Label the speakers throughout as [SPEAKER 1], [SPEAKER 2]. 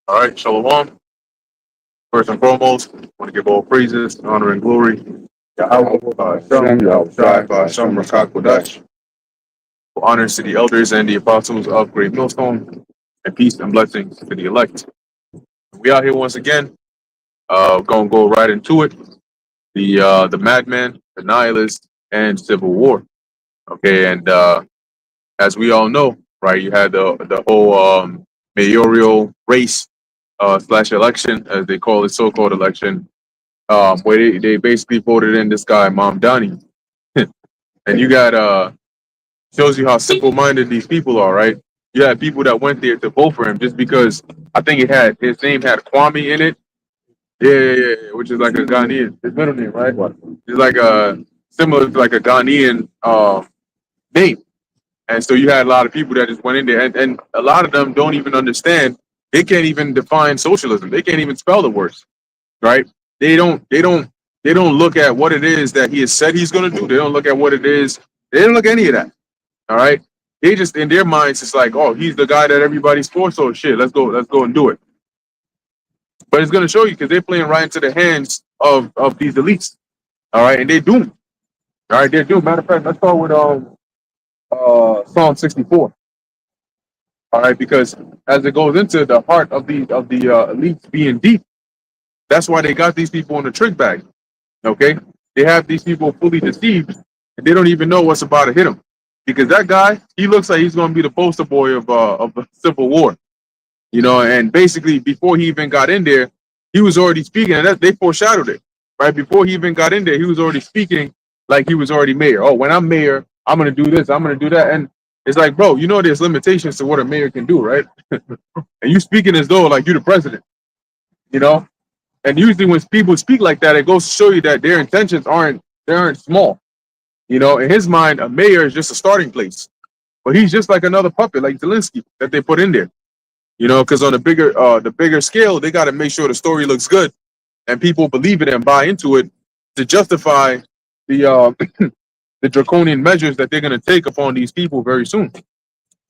[SPEAKER 1] All right, Shalom. First and foremost, I want to give all praises, honor, and glory. Yahweh, Shem, Yahushai, Shem, Rakak, Kodash. Honors to the elders and the apostles of Great Millstone, and peace and blessings to the elect. We out here once again. Gonna go right into it. The Madman, the Nihilist, and Civil War. Okay, and as we all know, right, you had the whole mayoral race slash election, as they call it, so-called election, where they basically voted in this guy, Mom Donnie. And you got shows you how simple-minded these people are, right? You had people that went there to vote for him just because I think his name had Kwame in it. Yeah, which is like a Ghanaian, his middle name, right? It's like a similar to like a Ghanaian name. And so you had a lot of people that just went in there, and a lot of them don't even understand. They can't even define socialism. They can't even spell the words, right? They don't look at what it is that he has said he's going to do. They don't look at what it is. They don't look at any of that. All right. They just in their minds, it's like, oh, he's the guy that everybody's for. So shit, let's go and do it. But it's going to show you because they're playing right into the hands of these elites. All right, and they're doomed. All right, they're doomed. Matter of fact, let's start with Psalm 64. All right, because as it goes into the heart of the elites being deep, that's why they got these people in the trick bag. Okay, they have these people fully deceived, and they don't even know what's about to hit them. Because that guy, he looks like he's going to be the poster boy of the Civil War, you know. And basically, before he even got in there, he was already speaking, and they foreshadowed it, right? Before he even got in there, he was already speaking like he was already mayor. Oh, when I'm mayor, I'm going to do this, I'm going to do that, and it's like, bro, you know, there's limitations to what a mayor can do, right? And you speaking as though like you're the president, you know. And usually when people speak like that, it goes to show you that their intentions aren't small. You know, in his mind, a mayor is just a starting place, but he's just like another puppet, like Zelensky, that they put in there. You know, because on the bigger scale, they got to make sure the story looks good and people believe it and buy into it to justify the the draconian measures that they're going to take upon these people very soon.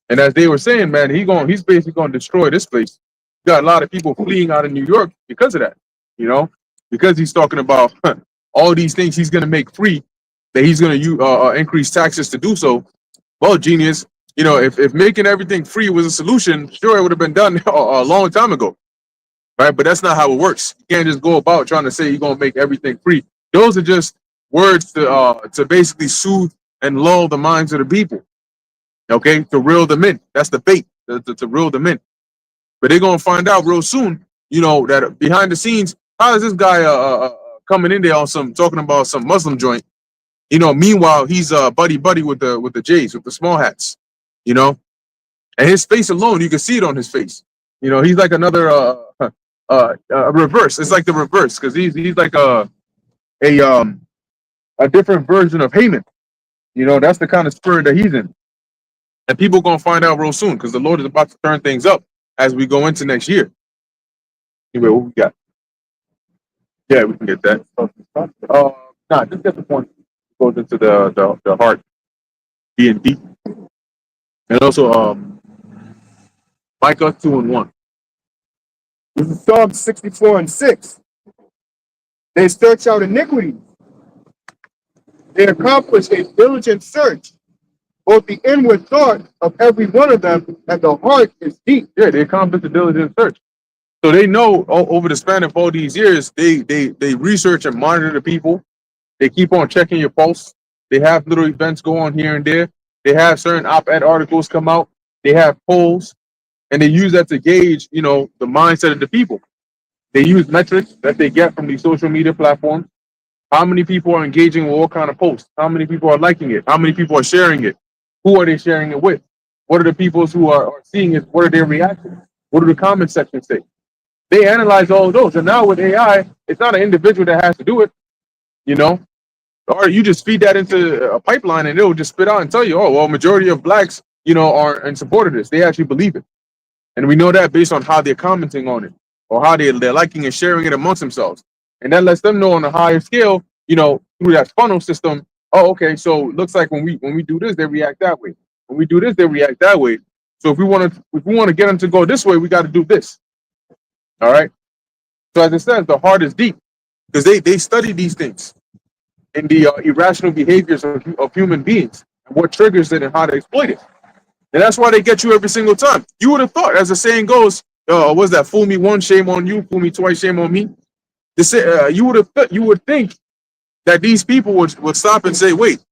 [SPEAKER 1] And as they were saying, man, he's basically going to destroy this place. You got a lot of people fleeing out of New York because of that. You know, because he's talking about all these things he's going to make free, that he's going to increase taxes to do so. Well, genius, you know, if making everything free was a solution, sure, it would have been done a long time ago, right? But that's not how it works. You can't just go about trying to say you're going to make everything free. Those are just words to basically soothe and lull the minds of the people, okay, to reel them in. That's the bait, to reel them in. But they're going to find out real soon, you know, that behind the scenes, how is this guy coming in there on talking about some Muslim joint? You know, meanwhile he's buddy with the Jays, with the small hats, you know, and his face alone, you can see it on his face. You know, he's like another reverse. It's like the reverse because he's like a different version of Haman. You know, that's the kind of spirit that he's in, and people gonna find out real soon because the Lord is about to turn things up as we go into next year. Anyway, what we got? Yeah, we can get that. Nah, just get the point. Goes into the heart being deep, and also Micah 2:1.
[SPEAKER 2] This is Psalm 64:6. They search out iniquity. They accomplish a diligent search, both the inward thought of every one of them, and the heart is deep.
[SPEAKER 1] Yeah, they accomplish a diligent search. So they know over the span of all these years, they research and monitor the people. They keep on checking your pulse. They have little events go on here and there. They have certain op-ed articles come out. They have polls, and they use that to gauge, you know, the mindset of the people. They use metrics that they get from these social media platforms. How many people are engaging with what kind of posts? How many people are liking it? How many people are sharing it? Who are they sharing it with? What are the people who are seeing it? What are their reactions? What do the comment sections say? They analyze all of those. And now with AI, it's not an individual that has to do it, you know, or you just feed that into a pipeline and it'll just spit out and tell you, oh, well, majority of blacks, you know, are in support of this. They actually believe it. And we know that based on how they're commenting on it or how they're liking and sharing it amongst themselves. And that lets them know on a higher scale, you know, through that funnel system, oh, okay, so it looks like when we do this, they react that way. When we do this, they react that way. So if we want to get them to go this way, we got to do this. All right. So as it says, the heart is deep because they study these things in the irrational behaviors of human beings and what triggers it and how to exploit it. And that's why they get you every single time. You would have thought, as the saying goes, was that fool me once, shame on you, fool me twice, shame on me. You would think that these people would stop and say, wait,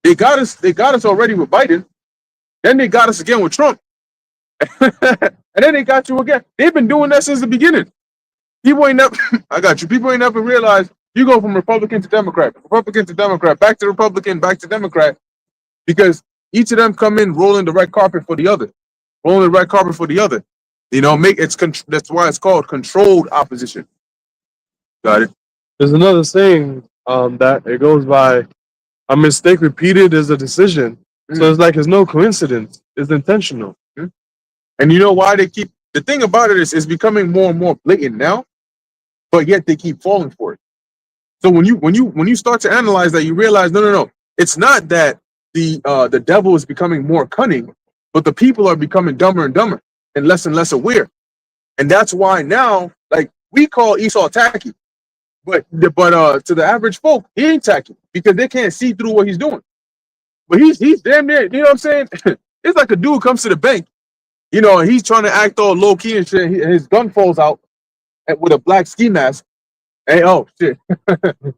[SPEAKER 1] they got us already with Biden, then they got us again with Trump, and then they got you again. They've been doing that since the beginning. People ain't never I got you. People ain't never realized you go from Republican to Democrat, back to Republican, back to Democrat, because each of them come in rolling the red carpet for the other. Rolling the red carpet for the other. You know, that's why it's called controlled opposition. Got it.
[SPEAKER 3] There's another saying that it goes by, a mistake repeated is a decision. So it's like it's no coincidence. It's intentional.
[SPEAKER 1] And you know why they keep the thing about it is it's becoming more and more blatant now, but yet they keep falling for it. So when you start to analyze that, you realize no. It's not that the devil is becoming more cunning, but the people are becoming dumber and dumber and less aware. And that's why now, like, we call Esau tacky. But to the average folk, he ain't tacky because they can't see through what he's doing. But he's damn near, you know what I'm saying? It's like a dude comes to the bank, you know, and he's trying to act all low key and shit. His gun falls out with a black ski mask. Hey, oh shit,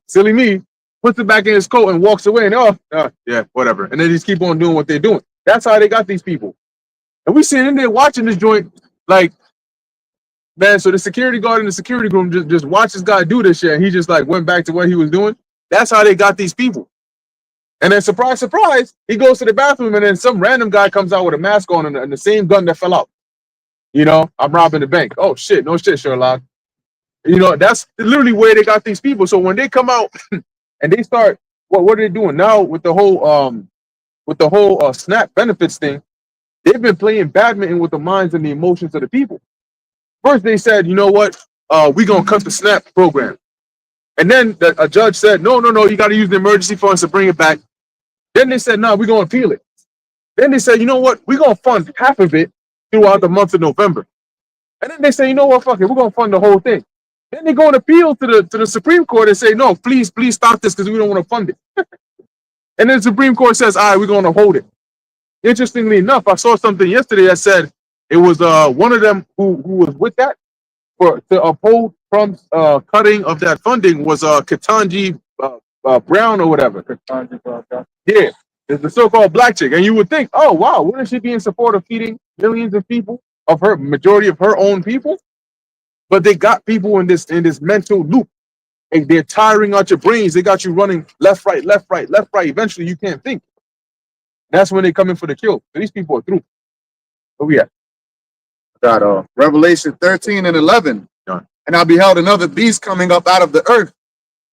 [SPEAKER 1] silly me. Puts it back in his coat and walks away. And yeah, whatever. And they just keep on doing what they're doing. That's how they got these people. And we sitting in there watching this joint, like, man. So the security guard in the security room just watched this guy do this shit. And he just like went back to what he was doing. That's how they got these people. And then surprise, surprise, he goes to the bathroom and then some random guy comes out with a mask on and the same gun that fell out. You know, I'm robbing the bank. Oh shit, no shit, Sherlock. You know, that's literally where they got these people. So when they come out and they start, what are they doing now with the whole SNAP benefits thing? They've been playing badminton with the minds and the emotions of the people. First they said, you know what, we're gonna cut the SNAP program. And then a judge said, no, you got to use the emergency funds to bring it back. Then they said, no, we're going to appeal it. Then they said, you know what, we're going to fund half of it throughout the month of November. And then they say, you know what, fuck it, we're going to fund the whole thing. Then they go and appeal to the Supreme Court and say, no, please stop this because we don't want to fund it. And then the Supreme Court says, all right, we're going to hold it. Interestingly enough, I saw something yesterday that said it was one of them who was with that to uphold Trump's cutting of that funding was Ketanji Brown or whatever. Yeah, it's the so-called black chick. And you would think, oh wow, wouldn't she be in support of feeding millions of people, of her majority of her own people? But they got people in this mental loop. And they're tiring out your brains. They got you running left, right. Eventually you can't think. That's when they come in for the kill. So these people are through. Where we at?
[SPEAKER 2] Got Revelation 13 and 11.
[SPEAKER 1] Done.
[SPEAKER 2] And I beheld another beast coming up out of the earth,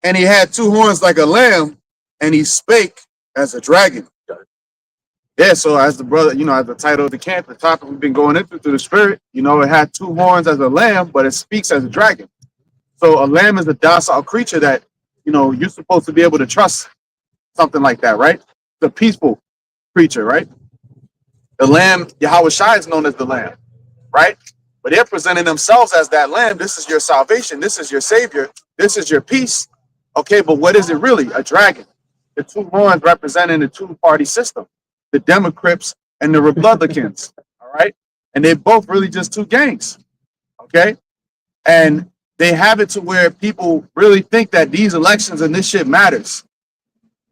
[SPEAKER 2] and he had two horns like a lamb, and he spake as a dragon. Yeah, so as the brother, you know, as the title of the camp, the topic we've been going into through the spirit, you know, it had two horns as a lamb, but it speaks as a dragon. So a lamb is a docile creature that, you know, you're supposed to be able to trust, something like that, right? It's a peaceful creature, right? The lamb, Yahweh Shai is known as the lamb, right? But they're presenting themselves as that lamb. This is your salvation. This is your savior. This is your peace. Okay, but what is it really? A dragon. The two horns representing the two-party system, the Democrats and the Republicans, all right? And they're both really just two gangs, okay? And they have it to where people really think that these elections and this shit matters.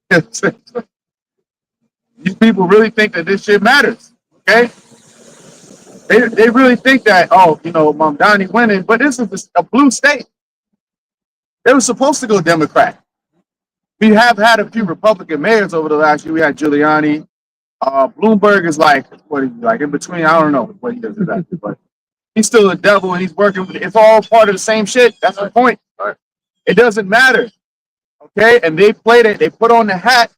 [SPEAKER 2] These people really think that this shit matters, okay? They really think that, oh, you know, Mamdani winning, but this is a blue state. They were supposed to go Democrat. We have had a few Republican mayors over the last year. We had Giuliani. Bloomberg is like, what is he, like in between? I don't know what he does exactly, but he's still a devil and he's working with it. It's all part of the same shit. That's the point. It doesn't matter. Okay? And they played it, they put on the hat,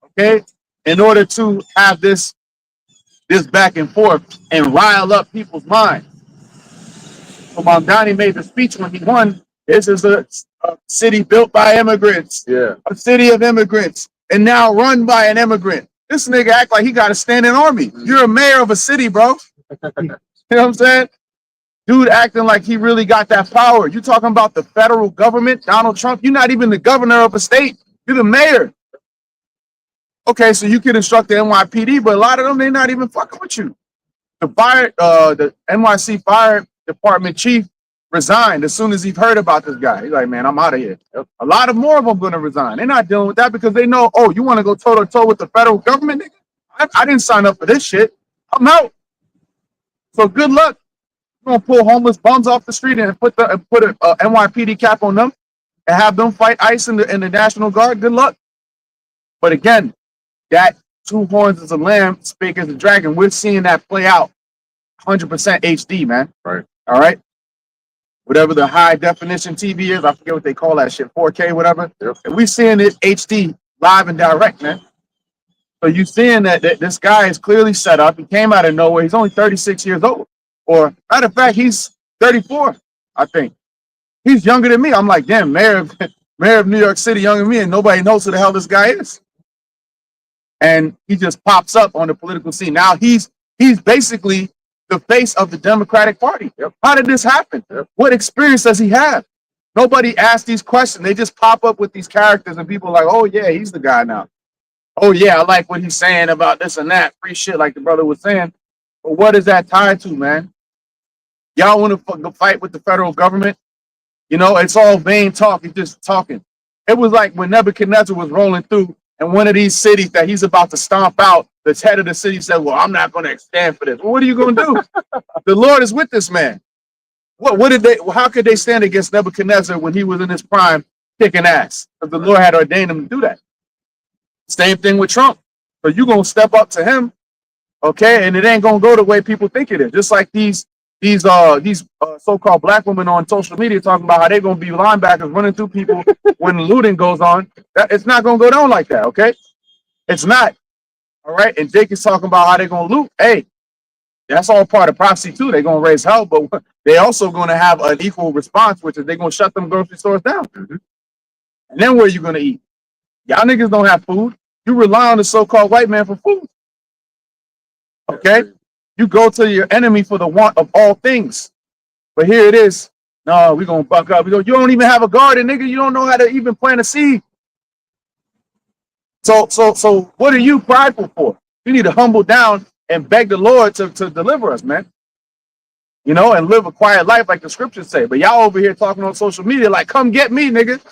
[SPEAKER 2] okay, in order to have this back and forth and rile up people's minds. So Mamdani made the speech when he won. This is a city built by immigrants.
[SPEAKER 1] Yeah.
[SPEAKER 2] A city of immigrants. And now run by an immigrant. This nigga act like he got a standing army. You're a mayor of a city, bro. You know what I'm saying? Dude acting like he really got that power. You talking about the federal government, Donald Trump? You're not even the governor of a state. You're the mayor. Okay, so you can instruct the NYPD, but a lot of them, they're not even fucking with you. The NYC fire department chief resigned as soon as he heard about this guy. He's like, man, I'm out of here. A lot of more of them going to resign. They're not dealing with that because they know, oh, you want to go toe to toe with the federal government? I didn't sign up for this shit. I'm out. So good luck. You're gonna pull homeless bums off the street and put a NYPD cap on them and have them fight ICE in the National Guard. Good luck. But again, that two horns is a lamb, spake as a dragon. We're seeing that play out 100% HD, man.
[SPEAKER 1] Right.
[SPEAKER 2] All right. Whatever the high definition TV is, I forget what they call that shit, 4K, whatever.
[SPEAKER 1] Yep.
[SPEAKER 2] And we seeing it HD live and direct, man. So you seeing that this guy is clearly set up. He came out of nowhere. He's only 36 years old. Or matter of fact, he's 34, I think. He's younger than me. I'm like, damn, mayor of New York City, younger than me, and nobody knows who the hell this guy is. And he just pops up on the political scene. Now he's basically the face of the Democratic Party. Yep. How did this happen? Yep. What experience does he have? Nobody asks these questions. They just pop up with these characters, and people are like, oh yeah, he's the guy now. Oh yeah, I like what he's saying about this and that. Free shit, like the brother was saying. But what is that tied to, man? Y'all want to fight with the federal government? You know, it's all vain talk. It's just talking. It was like when Nebuchadnezzar was rolling through and one of these cities that he's about to stomp out, the head of the city said, well, I'm not going to stand for this. Well, what are you going to do? The Lord is with this man. How could they stand against Nebuchadnezzar when he was in his prime kicking ass? Because the Lord had ordained him to do that. Same thing with Trump. So you're going to step up to him, okay? And it ain't going to go the way people think it is. Just like these so-called black women on social media talking about how they're going to be linebackers running through people when looting goes on. It's not going to go down like that, okay? It's not, all right? And Jake is talking about how they're going to loot. Hey, that's all part of prophecy too. They're going to raise hell, but they also going to have an equal response, which is they're going to shut them grocery stores down. Mm-hmm. And then where are you going to eat? Y'all niggas don't have food. You rely on the so-called white man for food, okay? You go to your enemy for the want of all things. But here it is. No, we're going to buck up. You don't even have a garden, nigga. You don't know how to even plant a seed. So what are you prideful for? You need to humble down and beg the Lord to deliver us, man. You know, and live a quiet life like the scriptures say. But y'all over here talking on social media like, come get me, nigga.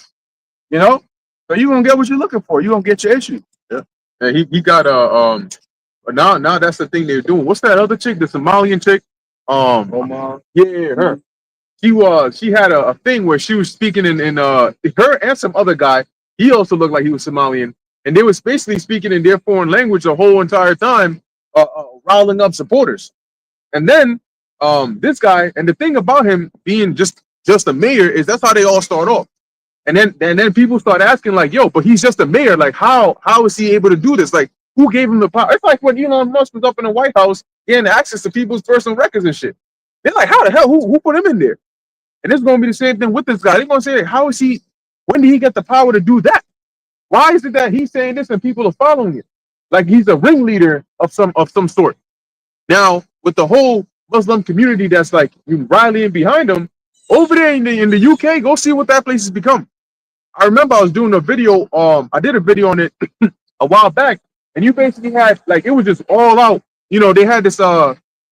[SPEAKER 2] You know? So you're going to get what you're looking for. You're going to get your issue.
[SPEAKER 1] Yeah. And he got now that's the thing they're doing. What's that other chick, the Somalian chick?
[SPEAKER 2] Omar.
[SPEAKER 1] Yeah, her. She had a thing where she was speaking in her and some other guy. He also looked like he was Somalian, and they was basically speaking in their foreign language the whole entire time, riling up supporters. And then this guy, and the thing about him being just a mayor is that's how they all start off. And then people start asking like, yo, but he's just a mayor. Like, how is he able to do this? Like, who gave him the power? It's like when Elon Musk was up in the White House getting access to people's personal records and shit. They're like, how the hell? Who put him in there? And it's going to be the same thing with this guy. They're going to say, how is he? When did he get the power to do that? Why is it that he's saying this and people are following it? Like he's a ringleader of some sort. Now, with the whole Muslim community that's like rallying behind him, over there in the UK, go see what that place has become. I remember I was doing a video. I did a video on it a while back, and you basically had like it was just all out. You know, they had this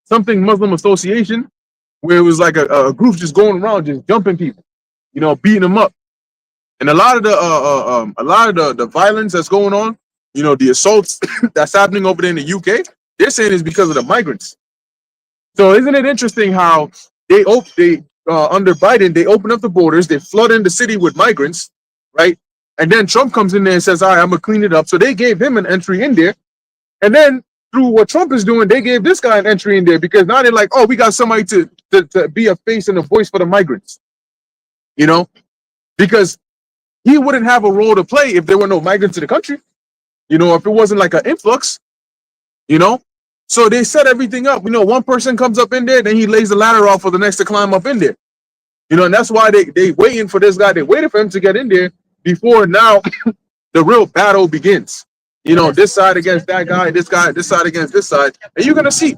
[SPEAKER 1] something Muslim association where it was like a group just going around just jumping people, you know, beating them up. And a lot of the violence that's going on, you know, the assaults that's happening over there in the UK, they're saying it's because of the migrants. So isn't it interesting how they under Biden, they open up the borders, they flood in the city with migrants, right? And then Trump comes in there and says, all right, I'm going to clean it up. So they gave him an entry in there. And then through what Trump is doing, they gave this guy an entry in there because now they're like, oh, we got somebody to be a face and a voice for the migrants, you know, because he wouldn't have a role to play if there were no migrants in the country, you know, if it wasn't like an influx, you know. So they set everything up. You know, one person comes up in there, then he lays the ladder off for the next to climb up in there. You know, and that's why they waiting for this guy. They waited for him to get in there before now the real battle begins. You know, this side against that guy, this side against this side. And you're going to see,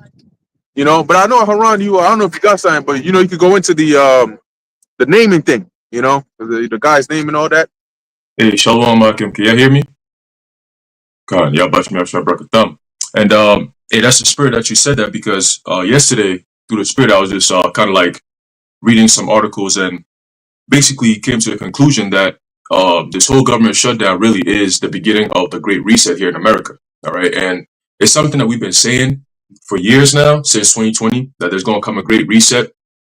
[SPEAKER 1] You know, but I know Haran, I don't know if you got something, but you could go into the naming thing. The guy's name and all that.
[SPEAKER 4] Hey, Shalom, Akim. Can you hear me? God, y'all bust me up, so I broke a thumb. And hey, that's the spirit that you said that because yesterday, through the spirit, I was just kind of like reading some articles and basically came to the conclusion that this whole government shutdown really is the beginning of the Great Reset here in America. All right. And it's something that we've been saying for years now, since 2020, that there's going to come a Great Reset.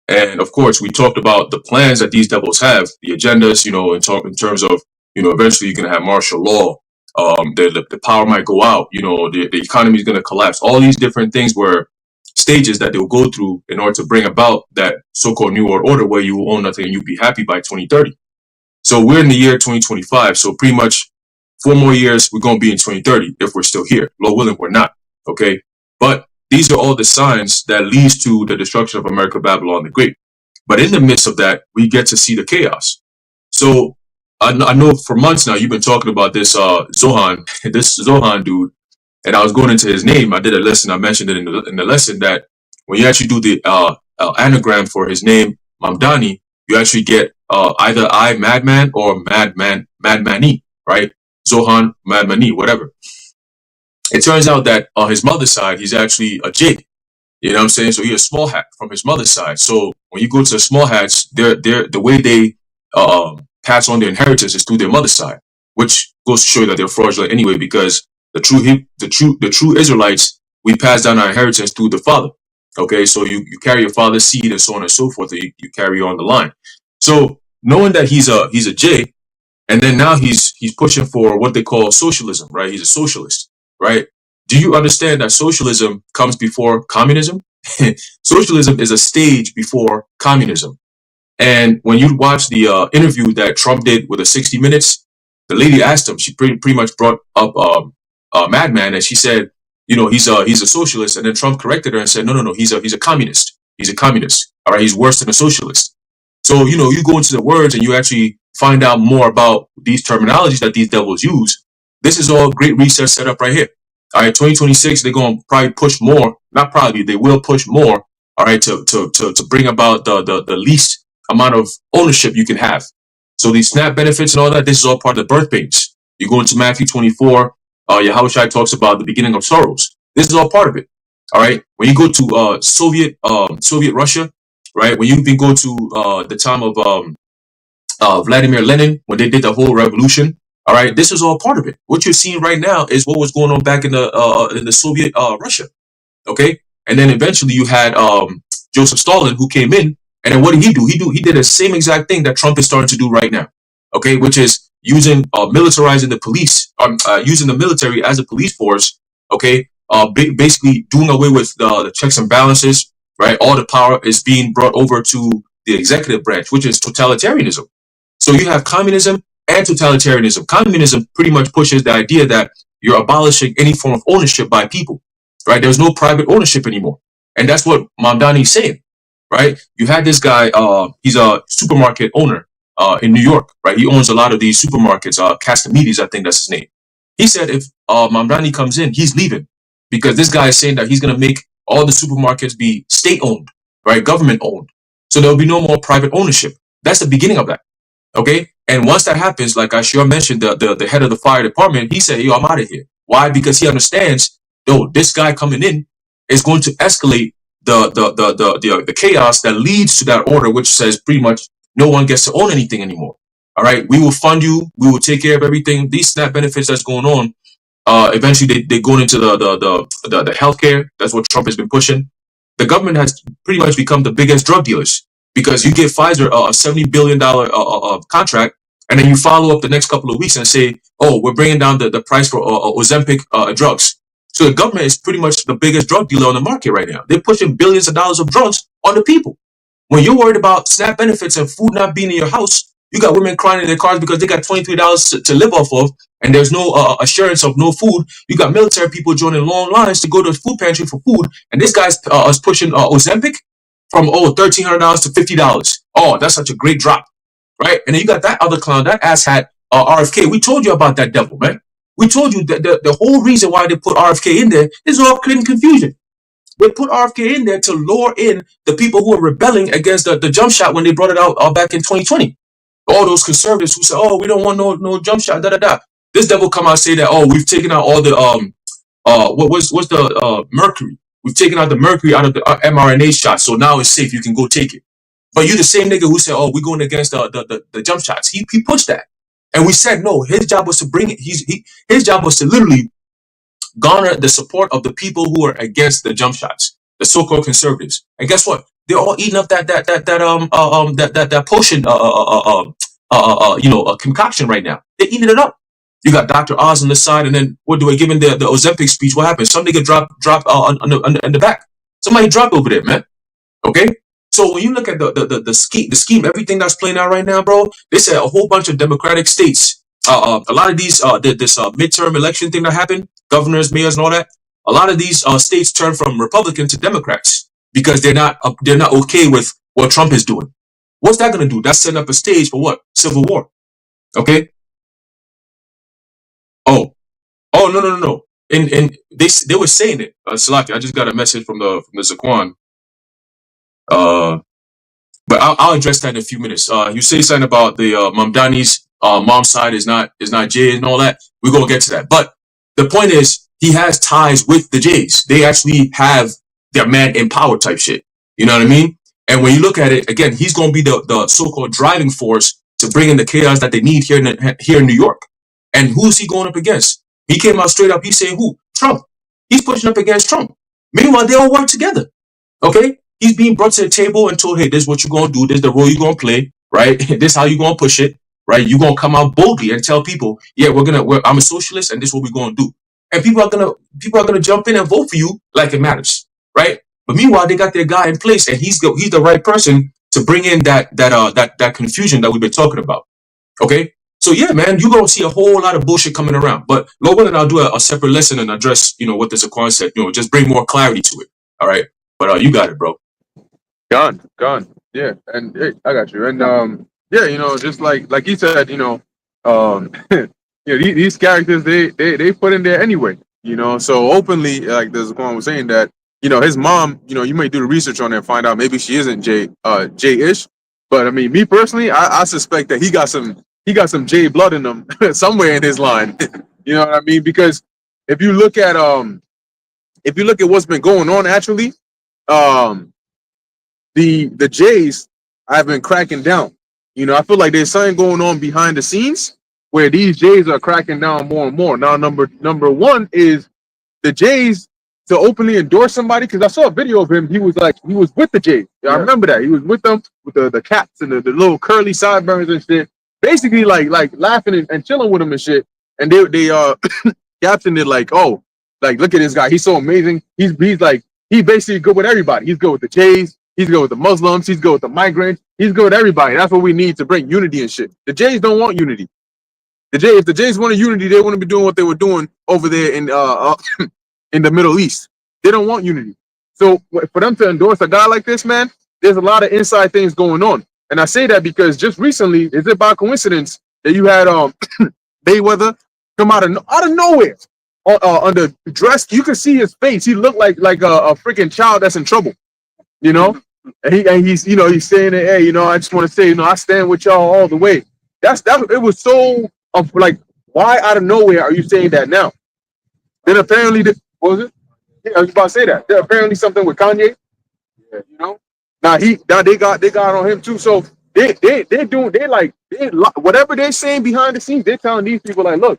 [SPEAKER 4] And of course, we talked about the plans that these devils have, the agendas, in terms of, eventually you're going to have martial law. The power might go out, the economy is going to collapse. All these different things were stages that they'll go through in order to bring about that so-called New World Order where you will own nothing and you'll be happy by 2030. So we're in the year 2025. So pretty much 4 more years, we're going to be in 2030 if we're still here. Lord willing, we're not. Okay. But these are all the signs that leads to the destruction of America, Babylon the Great. But in the midst of that, we get to see the chaos. So I know for months now, you've been talking about this Zohan, this Zohan dude, and I was going into his name. I did a lesson. I mentioned it in the lesson that when you actually do the anagram for his name, Mamdani, you actually get either I Madman or Madmani, right? Zohan Madmani, whatever. It turns out that on his mother's side, he's actually a J. You know what I'm saying? So he's a small hat from his mother's side. So when you go to the small hats, they're the way they pass on their inheritance is through their mother's side, which goes to show you that they're fraudulent anyway, because the true Israelites, we pass down our inheritance through the father. Okay, so you carry your father's seed and so on and so forth, and you carry on the line. So knowing that he's a J, and then now he's pushing for what they call socialism, right? He's a socialist, right? Do you understand that socialism comes before communism? Socialism is a stage before communism. And when you watch the interview that Trump did with the 60 Minutes, the lady asked him, she pretty much brought up Madman, and she said, he's a socialist. And then Trump corrected her and said, no, he's a communist. He's a communist. All right, he's worse than a socialist. So, you go into the words and you actually find out more about these terminologies that these devils use. This is all Great Reset set up right here. All right, 2026, they're going to probably push more. Not probably, they will push more. All right, to bring about the least amount of ownership you can have. So these SNAP benefits and all that, this is all part of the birth pains. You go into Matthew 24, Yahushua talks about the beginning of sorrows. This is all part of it. All right. When you go to Soviet Russia, right? When you even go to the time of Vladimir Lenin, when they did the whole revolution, all right, this is all part of it. What you're seeing right now is what was going on back in the Soviet Russia. Okay. And then eventually you had Joseph Stalin, who came in. And then what did he do? He did the same exact thing that Trump is starting to do right now, okay? Which is using militarizing the police, using the military as a police force, okay? Basically doing away with the checks and balances, right? All the power is being brought over to the executive branch, which is totalitarianism. So you have communism and totalitarianism. Communism pretty much pushes the idea that you're abolishing any form of ownership by people, right? There's no private ownership anymore, and that's what Mamdani is saying. Right, you had this guy. He's a supermarket owner in New York. Right, he owns a lot of these supermarkets. Castamides, I think that's his name. He said if Mamdani comes in, he's leaving because this guy is saying that he's going to make all the supermarkets be state owned, right, government owned. So there will be no more private ownership. That's the beginning of that. Okay, and once that happens, like I sure mentioned, the head of the fire department, he said, "Yo, I'm out of here." Why? Because he understands, this guy coming in is going to escalate the chaos that leads to that order, which says pretty much no one gets to own anything anymore. All right, we will fund you, we will take care of everything. These SNAP benefits that's going on, eventually they go into the healthcare. That's what Trump has been pushing. The government has pretty much become the biggest drug dealers because you give Pfizer a $70 billion contract, and then you follow up the next couple of weeks and say, "Oh, we're bringing down the price for Ozempic drugs." So the government is pretty much the biggest drug dealer on the market right now. They're pushing billions of dollars of drugs on the people. When you're worried about SNAP benefits and food not being in your house, you got women crying in their cars because they got $23 to live off of, and there's no assurance of no food. You got military people joining long lines to go to the food pantry for food, and this guy's is pushing Ozempic from $1,300 to $50. Oh, that's such a great drop, right? And then you got that other clown, that asshat RFK. We told you about that devil, man. We told you that the whole reason why they put RFK in there is all creating confusion. They put RFK in there to lure in the people who are rebelling against the jump shot when they brought it out back in 2020. All those conservatives who said, "Oh, we don't want no jump shot." Da da da. This devil come out and say that, "Oh, we've taken out all the what's the mercury? We've taken out the mercury out of the mRNA shot, so now it's safe. You can go take it." But you the same nigga who said, "Oh, we're going against the jump shots." He pushed that, and we said no. His job was to bring it. His job was to literally garner the support of the people who are against the jump shots, the so-called conservatives. And guess what? They're all eating up that potion concoction right now. They're eating it up. You got Dr. Oz on the side, and then what do I give him the Ozempic speech? What happened? Some nigga drop on the back. Somebody dropped over there, man. Okay. So when you look at the scheme, everything that's playing out right now, bro, they said a whole bunch of Democratic states, a lot of these, this midterm election thing that happened, governors, mayors, and all that, a lot of these states turn from Republican to Democrats because they're not okay with what Trump is doing. What's that going to do? That's setting up a stage for what? Civil war. Okay. Oh, no. And they were saying it. Salaki, I just got a message from the Zaquan. But I'll address that in a few minutes. You say something about the Mamdani's mom's side is not Jay and all that. We're gonna get to that. But the point is, he has ties with the Jays. They actually have their man in power type shit. You know what I mean? And when you look at it again, he's gonna be the so-called driving force to bring in the chaos that they need here in New York. And who's he going up against? He came out straight up. He's saying who? Trump. He's pushing up against Trump. Meanwhile, they all work together. Okay. He's being brought to the table and told, hey, this is what you're going to do. This is the role you're going to play, right? This is how you're going to push it, right? You're going to come out boldly and tell people, yeah, I'm a socialist and this is what we're going to do. And people are going to jump in and vote for you like it matters, right? But meanwhile, they got their guy in place and he's the right person to bring in that confusion that we've been talking about. Okay. So yeah, man, you're going to see a whole lot of bullshit coming around, but Lord willing, I'll do a separate lesson and address, what the Zaquan said, just bring more clarity to it. All right. But you got it, bro.
[SPEAKER 1] Gone. Yeah, and hey, I got you. And yeah, just like you said, these characters they put in there anyway. So openly, like the Zaquan was saying that, his mom, you may do the research on it and find out maybe she isn't J-ish. But I mean, me personally, I suspect that he got some J blood in him somewhere in his line. You know what I mean? Because if you look at what's been going on actually, the Jays have been cracking down. I feel like there's something going on behind the scenes where these Jays are cracking down more and more. Now, number one is the Jays to openly endorse somebody, because I saw a video of him. He was with the Jays. I remember that. He was with them with the cats and the little curly sideburns and shit. Basically like laughing and chilling with them and shit. And they captioned it like, oh, like look at this guy. He's so amazing. He's basically good with everybody. He's good with the Jays. He's good with the Muslims. He's good with the migrants. He's good with everybody. That's what we need to bring unity and shit. The Jays don't want unity. If the Jays wanted unity, they wouldn't be doing what they were doing over there in the Middle East. They don't want unity. So for them to endorse a guy like this, man, there's a lot of inside things going on. And I say that because just recently, is it by coincidence that you had Mayweather come out of nowhere under dressed? You can see his face. He looked like a freaking child that's in trouble. And he's he's saying that, hey, I just want to say, I stand with y'all all the way. It was so like, why out of nowhere are you saying that now? Then apparently, what was it? Yeah, I was about to say that. There apparently something with Kanye. Yeah, Now they got on him too. So whatever they're saying behind the scenes, they're telling these people like, look,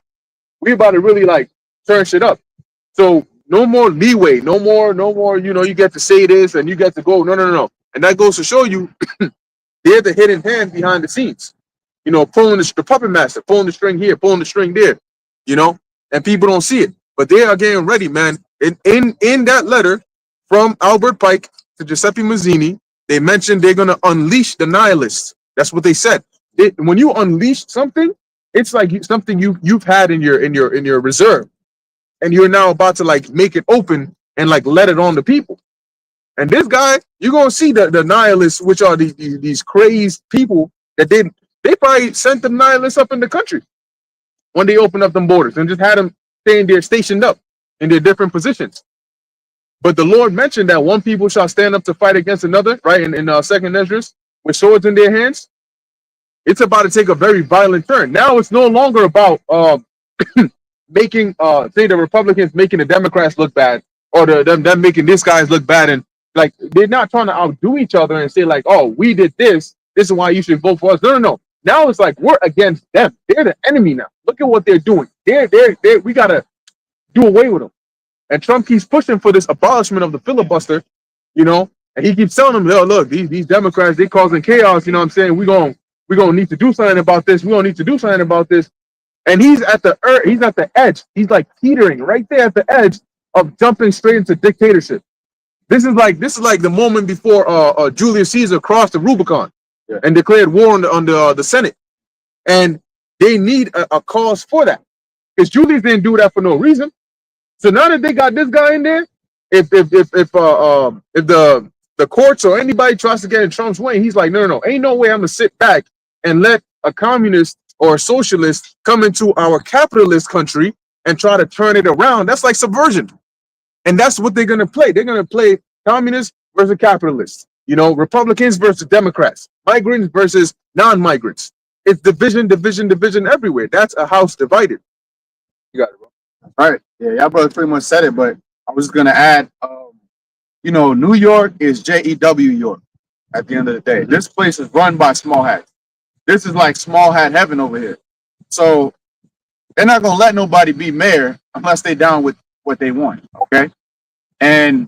[SPEAKER 1] we about to really like turn shit up. So no more leeway, no more, you get to say this and you get to go. No. And that goes to show you they're the hidden hand behind the scenes. Pulling the puppet master, pulling the string here, pulling the string there, and people don't see it. But they are getting ready, man. In that letter from Albert Pike to Giuseppe Mazzini, they mentioned they're gonna unleash the Nihilists. That's what they said. When you unleash something, it's like something you've had in your reserve. And you're now about to like make it open and like let it on the people. And this guy, you're gonna see the nihilists, which are these crazed people that they probably sent the nihilists up in the country when they opened up them borders and just had them staying there stationed up in their different positions.
[SPEAKER 3] But the Lord mentioned that one people shall stand up to fight against another, right? In Second Esdras, with swords in their hands. It's about to take a very violent turn. Now it's no longer about making say the Republicans making the Democrats look bad, or them making these guys look bad, and like they're not trying to outdo each other and say like, oh, we did this. This is why you should vote for us. No, no, no. Now it's like we're against them. They're the enemy now. Look at what they're doing. They're we gotta do away with them. And Trump keeps pushing for this abolishment of the filibuster, you know, and he keeps telling them, oh, look, these Democrats, they causing chaos, you know what I'm saying? We're gonna need to do something about this. We're gonna need to do something about this. And he's at the edge. He's like teetering right there at the edge of jumping straight into dictatorship. This is like the moment before Julius Caesar crossed the Rubicon and declared war on the Senate. And they need a cause for that. Because Julius didn't do that for no reason. So now that they got this guy in there, if the courts or anybody tries to get in Trump's way, he's like, no, ain't no way I'm gonna sit back and let a communist or a socialist come into our capitalist country and try to turn it around. That's like subversion. And that's what they're gonna play. They're gonna play communists versus capitalists, you know, Republicans versus Democrats, migrants versus non-migrants. It's division everywhere. That's a house divided. You got it, bro.
[SPEAKER 2] All right. Yeah, y'all brothers pretty much said it, but I was just gonna add, you know, New York is JEW York at the end of the day. This place is run by small hats. This is like small hat heaven over here. So they're not gonna let nobody be mayor unless they down with what they want. Okay. And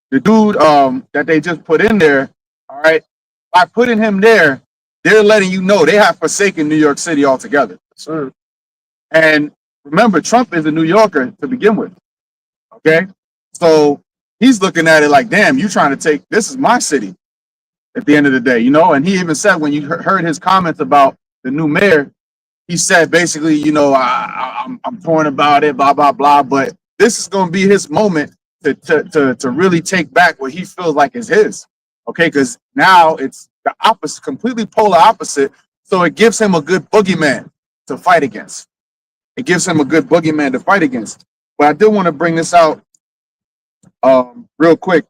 [SPEAKER 2] the dude that they just put in there, all right, by putting him there, they're letting you know they have forsaken New York City altogether.
[SPEAKER 3] Sure.
[SPEAKER 2] And remember, Trump is a New Yorker to begin with. Okay. So he's looking at it like, damn, you trying to take, this is my city at the end of the day, you know? And he even said, when you heard his comments about the new mayor, he said basically, you know, I'm torn about it, blah, blah, blah. But this is going to be his moment to really take back what he feels like is his. Okay. Because now it's the opposite, completely polar opposite. So it gives him a good boogeyman to fight against. It gives him a good boogeyman to fight against. But I did want to bring this out real quick.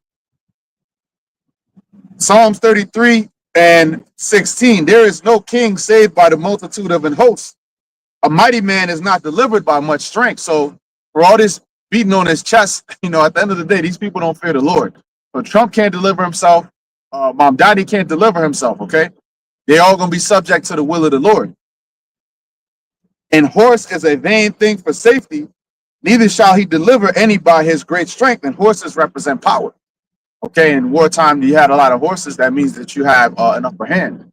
[SPEAKER 2] Psalms 33 and 16. There is no king saved by the multitude of an host. A mighty man is not delivered by much strength. So for all this beating on his chest, you know, at the end of the day, these people don't fear the Lord. So Trump can't deliver himself. Mom Daddy can't deliver himself, okay? They're all going to be subject to the will of the Lord. And horse is a vain thing for safety, neither shall he deliver any by his great strength. And horses represent power. Okay, in wartime, you had a lot of horses. That means that you have an upper hand.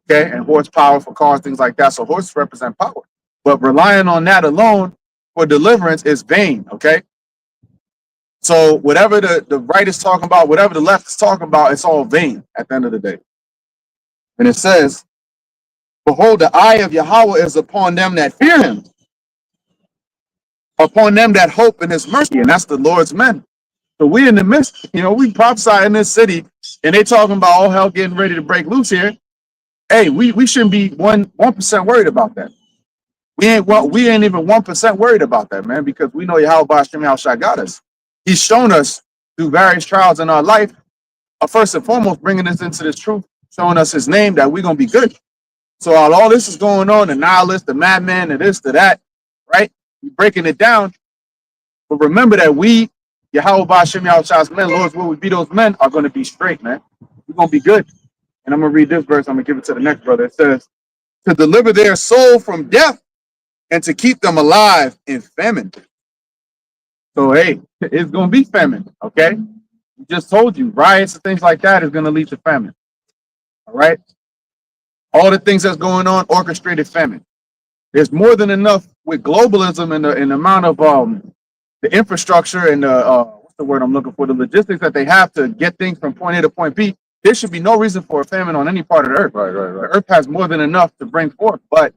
[SPEAKER 2] Okay, and horsepower for cars, things like that. So horses represent power. But relying on that alone for deliverance is vain. Okay, so whatever the right is talking about, whatever the left is talking about, it's all vain at the end of the day. And it says, behold, the eye of Yahweh is upon them that fear him, upon them that hope in his mercy. And that's the Lord's men. So we in the midst, you know, we prophesy in this city, and they talking about all hell getting ready to break loose here. Hey, we shouldn't be 1% worried about that. We ain't even 1% worried about that, man, because we know Yahweh Hashem Yahushua got us. He's shown us through various trials in our life, first and foremost, bringing us into this truth, showing us his name, that we're going to be good. So while all this is going on, the Nihilist, the Madman, and this, to that, right? We're breaking it down. But remember that we, Yahweh Hashem Yahushua's men, Lord's will we be those men, are going to be straight, man. We're going to be good. And I'm going to read this verse. I'm going to give it to the next brother. It says, to deliver their soul from death and to keep them alive in famine. So, hey, it's going to be famine, okay? We just told you, riots and things like that is going to lead to famine, all right? All the things that's going on, orchestrated famine. There's more than enough with globalism and the amount of the infrastructure and what's the word I'm looking for, the logistics that they have to get things from point A to point B. There should be no reason for a famine on any part of the earth. Right. The earth has more than enough to bring forth, but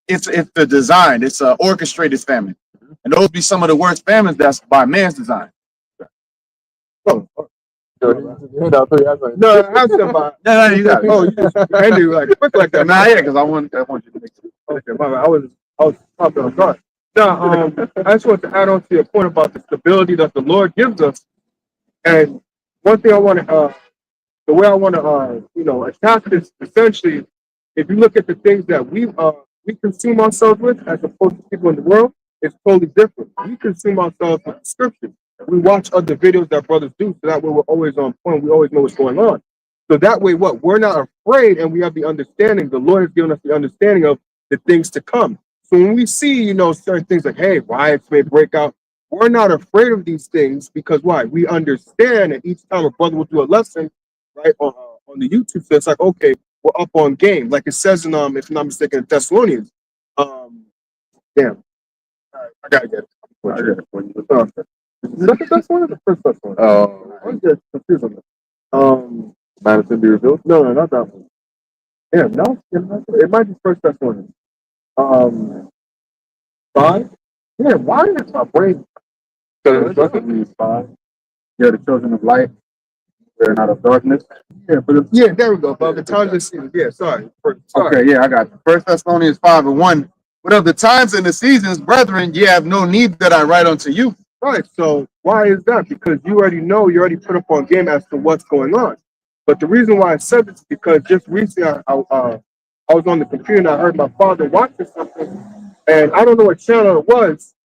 [SPEAKER 2] it's the design. It's an orchestrated famine. And those be some of the worst famines that's by man's design. Oh. No, you got it. Oh, I knew like quick like that. Nah, yeah, because I want you to make it. Okay, I was talking on guard. Now, I just want to add on to your point about the stability that the Lord gives us. And one thing I want to, the way I want to, attack this, essentially, if you look at the things that we consume ourselves with, as opposed to people in the world, it's totally different. We consume ourselves with the scriptures. We watch other videos that brothers do, so that way we're always on point. We always know what's going on. So that way, what we're not afraid, and we have the understanding. The Lord has given us the understanding of the things to come. So when we see, certain things like, hey, riots may break out, we're not afraid of these things because why? We understand, and each time a brother will do a lesson, right, on the YouTube. So it's like, okay, we're up on game. Like it says in if I'm not mistaken, Thessalonians. Damn. All right, I gotta get it. I get it for you. Is that the best one or the first best one? I'm just confused on that. Madman be revealed? No, not that one. Damn, no, it might be first best one. 5? Yeah, why is my brain? Because it's supposed 5. Yeah, the children of light. They're not of darkness. Yeah, but there we go. But the times and seasons. Yeah, sorry. Okay, yeah, I got you. 1 Thessalonians 5:1. But of the times and the seasons, brethren, ye have no need that I write unto you. Right. So why is that? Because you already know, you already put up on game as to what's going on. But the reason why I said this is because just recently I was on the computer and I heard my father watching something, and I don't know what channel it was.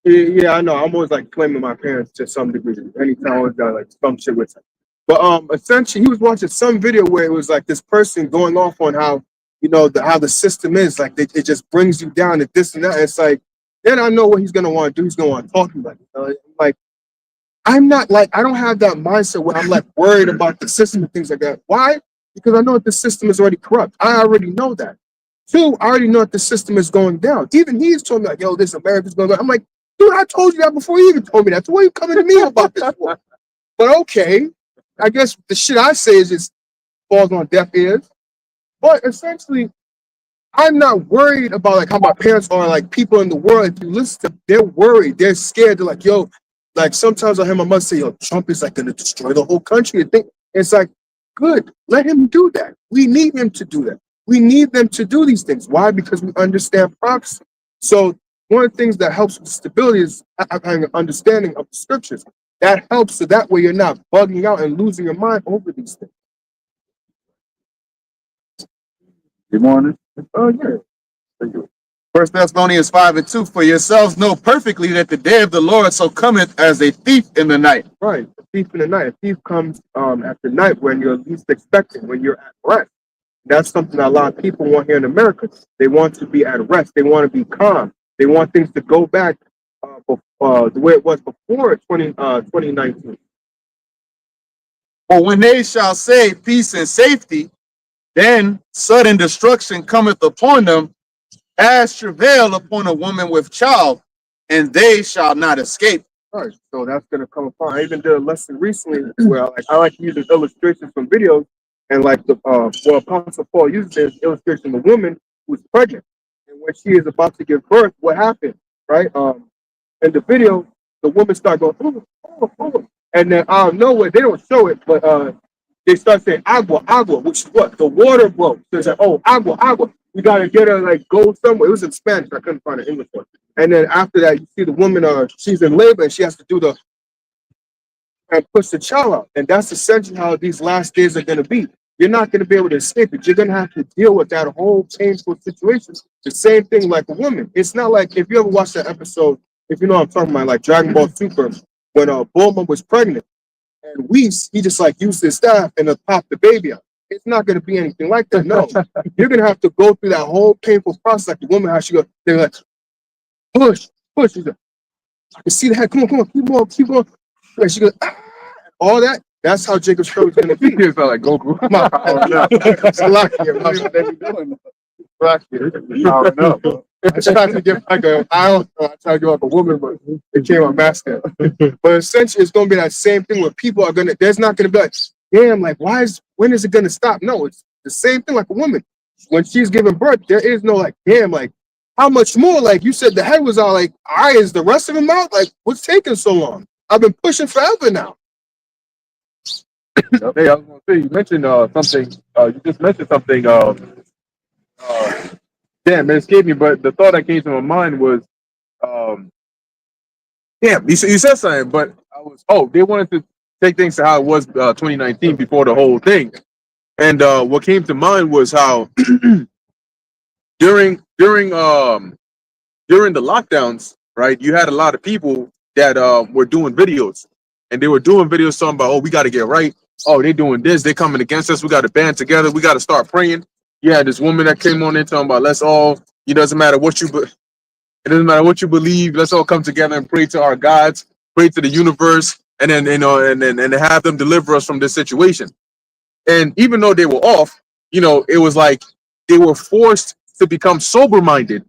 [SPEAKER 2] Yeah, I know. I'm always like claiming my parents to some degree. Anytime I was got like some shit with them. But essentially, he was watching some video where it was like this person going off on how how the system is like it just brings you down to this and that. And it's like then I know what he's gonna want to do. He's gonna want to talk to me like I'm not like I don't have that mindset where I'm like worried about the system and things like that. Why? Because I know that the system is already corrupt. I already know that. Two, I already know that the system is going down. Even he's told me like, yo, this America's going down. I'm like, dude, I told you that before you even told me that. So what are you coming to me about this for? But okay, I guess the shit I say is just falls on deaf ears. But essentially, I'm not worried about like how my parents are, like people in the world. If you listen to, they're worried, they're scared. They're like, yo, like sometimes I hear my mother say, yo, Trump is like gonna destroy the whole country. I think it's like, good, let him do that. We need him to do that. We need them to do these things. Why? Because we understand prophecy. So one of the things that helps with stability is having an understanding of the scriptures. That helps so that way you're not bugging out and losing your mind over these things. Good morning. Oh, yeah. Thank you. 1 Thessalonians 5:2. For yourselves know perfectly that the day of the Lord so cometh as a thief in the night. Right. A thief in the night. A thief comes at the night when you're least expecting, when you're at rest. That's something that a lot of people want here in America. They want to be at rest. They want to be calm. They want things to go back the way it was before 2019. But when they shall say peace and safety, then sudden destruction cometh upon them, as travail upon a woman with child, and they shall not escape. All right, so that's gonna come upon. I even did a lesson recently where I like to use illustrations from videos, and like the Apostle Paul uses this illustration of a woman who's pregnant, and when she is about to give birth, what happened, right? In the video, the woman start going, oh, and then out of nowhere, they don't show it, but they start saying agua, agua, which is what? The water broke. So it's like, oh, agua, agua. We gotta get her like go somewhere. It was in Spanish. I couldn't find an English one. And then after that, you see the woman, she's in labor and she has to do and push the child out. And that's essentially how these last days are gonna be. You're not gonna be able to escape it. You're gonna have to deal with that whole painful situation. The same thing like a woman. It's not like if you ever watched that episode, if you know what I'm talking about, like Dragon Ball Super, when Bulma was pregnant. And Whis, he just like used his staff and pop the baby out. It's not going to be anything like that. No, you're going to have to go through that whole painful process. Like the woman, how she go, they're like, push. She's like, I can see the head. Come on, keep going. And she goes, ah, all that. That's how Jacob's show is going to be. It felt like Goku. It's black here. I don't know, bro. I tried to get like I tried to get like a woman, but it came out masculine. But essentially, it's gonna be that same thing where people are gonna. There's not gonna be like, damn, like when is it gonna stop? No, it's the same thing like a woman. When she's giving birth, there is no like, damn, like how much more? Like you said, the head was out. Like, all right, is the rest of him out? Like, what's taking so long? I've been pushing forever now. Hey, I was gonna say you mentioned something. You just mentioned something. Damn, it escaped me, but the thought that came to my mind was, damn, you said something, but I was, they wanted to
[SPEAKER 3] take things to how it was 2019 before the whole thing. And what came to mind was how during during um during the lockdowns, right? You had a lot of people that were doing videos, and they were doing videos talking about, oh, we got to get right. Oh, they doing this. They coming against us. We got to band together. We got to start praying. You had this woman that came on there talking about, let's all. It doesn't matter what you. It doesn't matter what you believe. Let's all come together and pray to our gods, pray to the universe, and then and have them deliver us from this situation. And even though they were off, it was like they were forced to become sober-minded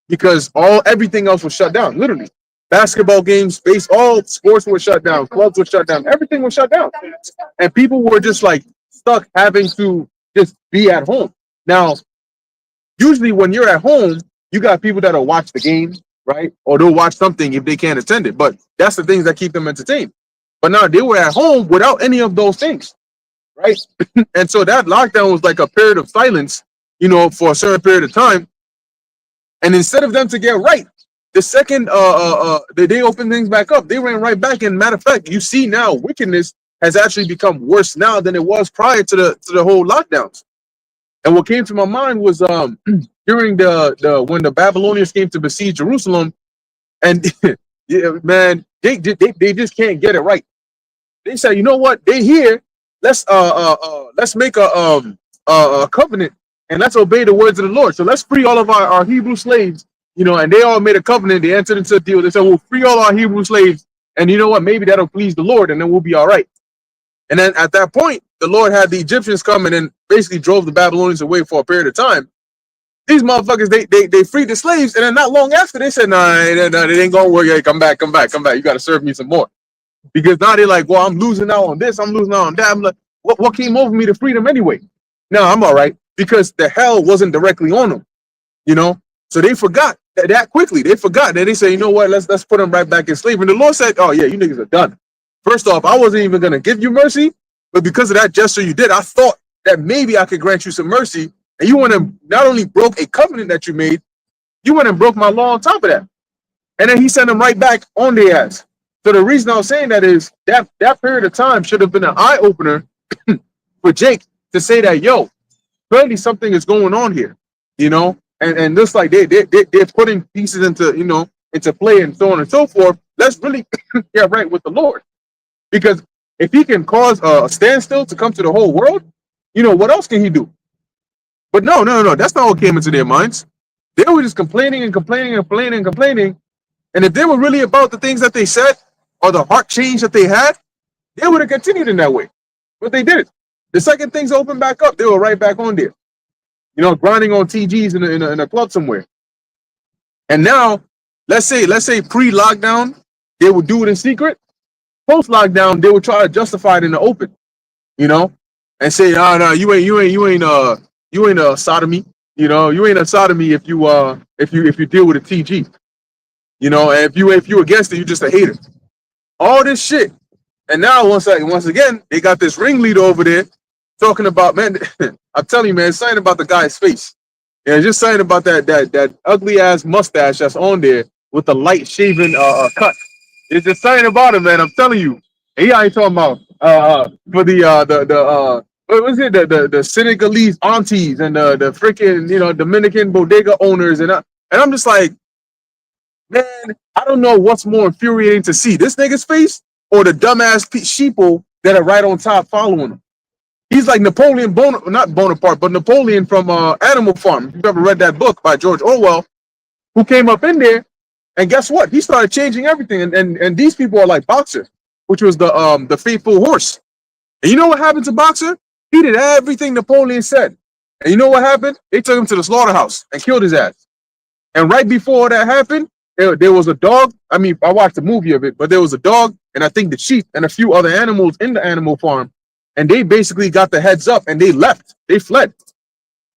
[SPEAKER 3] because everything else was shut down. Literally, basketball games, all sports were shut down, clubs were shut down, everything was shut down, and people were just like stuck having to just be at home. Now, usually when you're at home, you got people that'll watch the game, right? Or they'll watch something if they can't attend it. But that's the things that keep them entertained. But now they were at home without any of those things, right? And so that lockdown was like a period of silence, for a certain period of time. And instead of them to get right, the second they opened things back up, they ran right back. And matter of fact, you see now wickedness has actually become worse now than it was prior to the whole lockdowns. And what came to my mind was during when the Babylonians came to besiege Jerusalem, and yeah, man, they just can't get it right. They said, you know what? They here. Let's make a covenant and let's obey the words of the Lord. So let's free all of our Hebrew slaves, and they all made a covenant. They entered into a deal. They said, we'll free all our Hebrew slaves, and you know what? Maybe that'll please the Lord, and then we'll be all right. And then at that point, the Lord had the Egyptians come and then basically drove the Babylonians away for a period of time. These motherfuckers, they freed the slaves, and then not long after, they said, nah, it ain't gonna work. Hey, come back. You got to serve me some more. Because now they're like, well, I'm losing out on this, I'm losing out on that. I'm like, what came over me to freedom anyway? No, I'm all right. Because the hell wasn't directly on them, So they forgot that quickly. They forgot that. They said, you know what, let's put them right back in slavery. And the Lord said, oh yeah, you niggas are done. First off, I wasn't even gonna give you mercy, but because of that gesture you did, I thought that maybe I could grant you some mercy. And you went and not only broke a covenant that you made, you went and broke my law on top of that. And then he sent them right back on their ass. So the reason I was saying that is that period of time should have been an eye opener for Jake to say that, yo, clearly something is going on here, and just like they're putting pieces into play and so on and so forth. Let's really get right with the Lord, because if he can cause a standstill to come to the whole world, what else can he do? But no, that's not what came into their minds. They were just complaining and complaining and complaining and complaining. And if they were really about the things that they said or the heart change that they had, they would have continued in that way. But they didn't. The second things opened back up, they were right back on there, grinding on TGs in a club somewhere. And now, let's say pre-lockdown, they would do it in secret. Post-lockdown, they would try to justify it in the open, and say, no, you ain't a sodomy, you ain't a sodomy if you deal with a TG, and if you against it, you just a hater. All this shit. And now once again, they got this ringleader over there talking about, man, I'm telling you, man, it's something about the guy's face. Yeah, just something about that ugly ass mustache that's on there with the light shaven cut. It's just something about him, man. I'm telling you. And he ain't talking about for the what was it, the Senegalese aunties and the freaking Dominican bodega owners, and I'm just like, man, I don't know what's more infuriating to see, this nigga's face or the dumbass sheeple that are right on top following him. He's like Napoleon not Bonaparte, but Napoleon from Animal Farm. If you've ever read that book by George Orwell, who came up in there, and guess what? He started changing everything. And these people are like Boxer, which was the faithful horse. And you know what happened to Boxer? He did everything Napoleon said. And you know what happened? They took him to the slaughterhouse and killed his ass. And right before that happened, there was a dog. I mean, I watched the movie of it, but there was a dog, and I think the sheep and a few other animals in the animal farm. And they basically got the heads up and they left. They fled.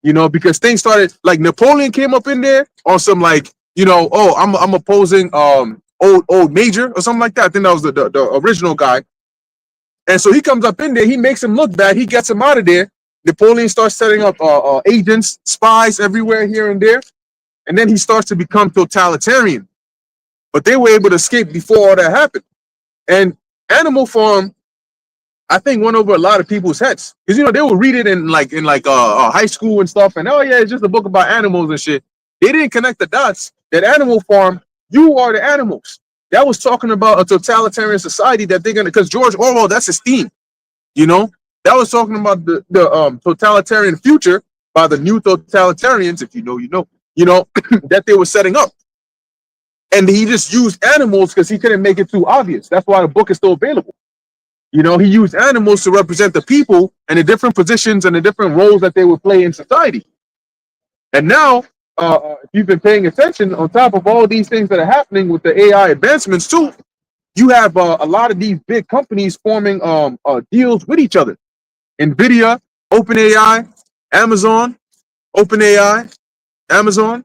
[SPEAKER 3] Because things started, like Napoleon came up in there on some like, oh, I'm opposing old Major or something like that. I think that was the original guy. And so he comes up in there, he makes him look bad, he gets him out of there. Napoleon starts setting up agents, spies everywhere here and there. And then he starts to become totalitarian. But they were able to escape before all that happened. And Animal Farm I think went over a lot of people's heads because they would read it in high school and stuff, and oh yeah, it's just a book about animals and shit. They didn't connect the dots. That Animal Farm, you are the animals. That was talking about a totalitarian society that they're gonna, because George Orwell, that's his theme. That was talking about the totalitarian future by the new totalitarians. If you know, that they were setting up. And he just used animals because he couldn't make it too obvious. That's why the book is still available. He used animals to represent the people and the different positions and the different roles that they would play in society. And now, if you've been paying attention, on top of all these things that are happening with the AI advancements too, you have a lot of these big companies forming deals with each other. NVIDIA, OpenAI, Amazon, OpenAI, Amazon.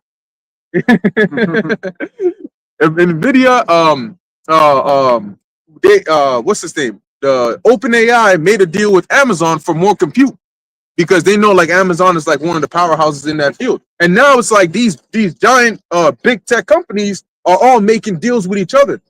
[SPEAKER 3] NVIDIA, what's his name? The OpenAI made a deal with Amazon for more compute because they know like Amazon is like one of the powerhouses in that field. And now it's like these giant big tech companies are all making deals with each other.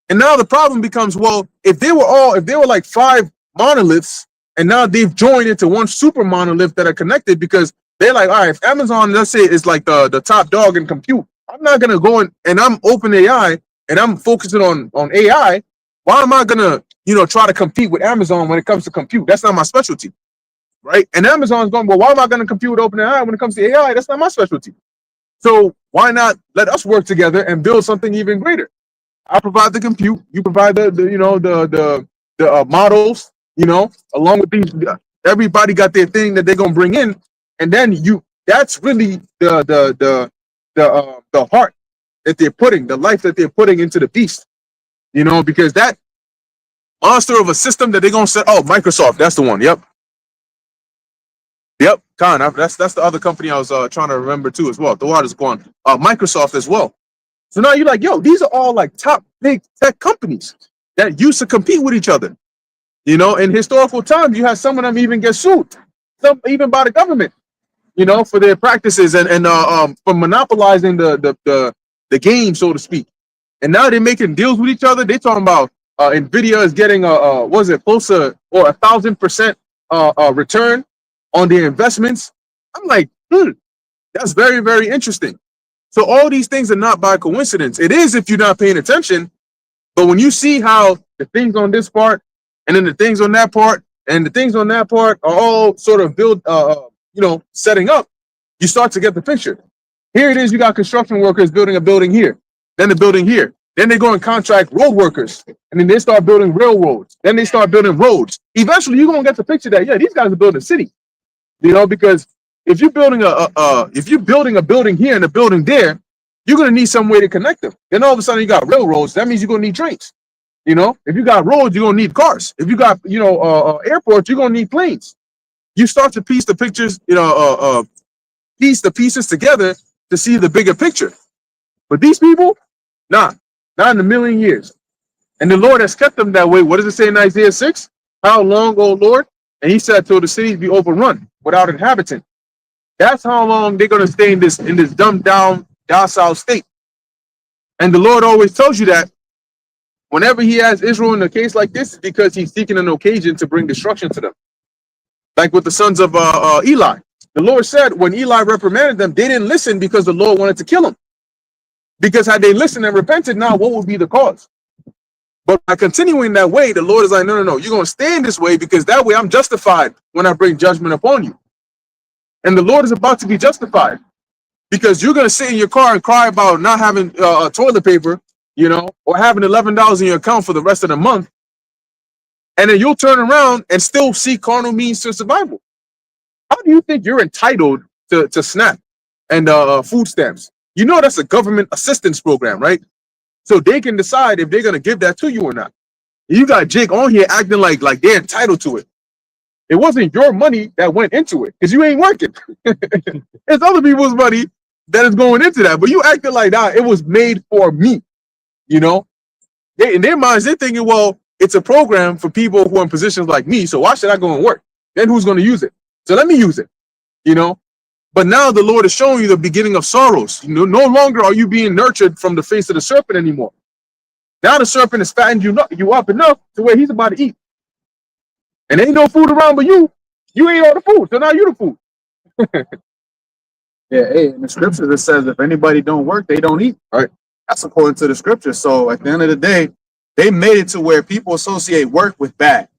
[SPEAKER 3] And now the problem becomes, well, if they were like 5 monoliths and now they've joined into one super monolith that are connected because they're like, all right, if Amazon, let's say, is like the top dog in compute, I'm not gonna go in and I'm OpenAI and I'm focusing on AI. Why am I gonna, try to compete with Amazon when it comes to compute? That's not my specialty, right? And Amazon's going, well, why am I gonna compete with OpenAI when it comes to AI? That's not my specialty. So why not let us work together and build something even greater? I provide the compute, you provide the models, along with these. Everybody got their thing that they're gonna bring in, and then that's really the heart that they're putting, the life that they're putting into the beast, because that monster of a system that they're gonna set. Oh, Microsoft, that's the one. Yep. Khan, that's the other company I was trying to remember too as well. The water's gone. Microsoft as well. So now you're like, yo, these are all like top big tech companies that used to compete with each other. In historical times, you had some of them even get sued, some even by the government, for their practices and for monopolizing the game, so to speak. And now they're making deals with each other. They're talking about NVIDIA is getting closer or 1,000% return on their investments. I'm like, that's very, very interesting. So all these things are not by coincidence. It is if you're not paying attention. But when you see how the things on this part and then the things on that part and the things on that part are all sort of setting up, you start to get the picture. Here it is. You got construction workers building a building here, then the building here. Then they go and contract road workers, and then they start building railroads. Then they start building roads. Eventually, you're gonna get the picture that these guys are building a city. Because if you're building a building here and a building there, you're gonna need some way to connect them. Then all of a sudden you got railroads. That means you're gonna need trains. If you got roads, you're gonna need cars. If you got airports, you're gonna need planes. You start to piece the pictures, piece the pieces together to see the bigger picture. But these people, not in a million years. And the Lord has kept them that way. What does it say in Isaiah 6? How long, O Lord? And he said, till the cities be overrun without inhabitant. That's how long they're going to stay in this dumbed down, docile state. And the Lord always tells you that whenever he has Israel in a case like this, it's because he's seeking an occasion to bring destruction to them. Like with the sons of Eli. The Lord said when Eli reprimanded them, they didn't listen because the Lord wanted to kill them. Because had they listened and repented, now what would be the cause? But by continuing that way, the Lord is like, no, you're going to stay in this way because that way I'm justified when I bring judgment upon you. And the Lord is about to be justified because you're going to sit in your car and cry about not having toilet paper, or having $11 in your account for the rest of the month. And then you'll turn around and still seek carnal means to survival. How do you think you're entitled to SNAP and food stamps? That's a government assistance program, right? So they can decide if they're going to give that to you or not. You got Jake on here acting like they're entitled to it. It wasn't your money that went into it because you ain't working. It's other people's money that is going into that. But you acted like that. It was made for me. In their minds, they're thinking, well, it's a program for people who are in positions like me. So why should I go and work? Then who's going to use it? So let me use it, But now the Lord is showing you the beginning of sorrows. No longer are you being nurtured from the face of the serpent anymore. Now the serpent has fattened you up enough to where he's about to eat. And ain't no food around but you. You ate all the food, so now you the food.
[SPEAKER 2] Yeah, hey, in the scriptures it says if anybody don't work, they don't eat.
[SPEAKER 3] Right.
[SPEAKER 2] That's according to the scripture. So at the end of the day, they made it to where people associate work with bad.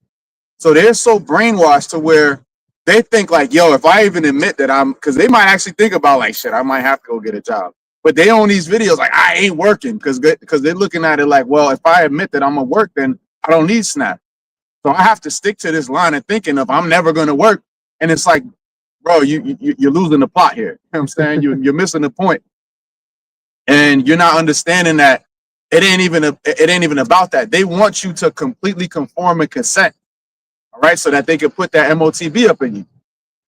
[SPEAKER 2] So they're so brainwashed to where they think like, yo, if I even admit that because they might actually think about like, shit, I might have to go get a job. But they own these videos like, I ain't working because they're looking at it like, well, if I admit that I'm gonna work, then I don't need Snap. So I have to stick to this line of thinking of I'm never going to work. And it's like, bro, you're losing the plot here. You know what I'm saying? You're missing the point. And you're not understanding that it ain't even about that. They want you to completely conform and consent. All right. So that they can put that MOTB up in you.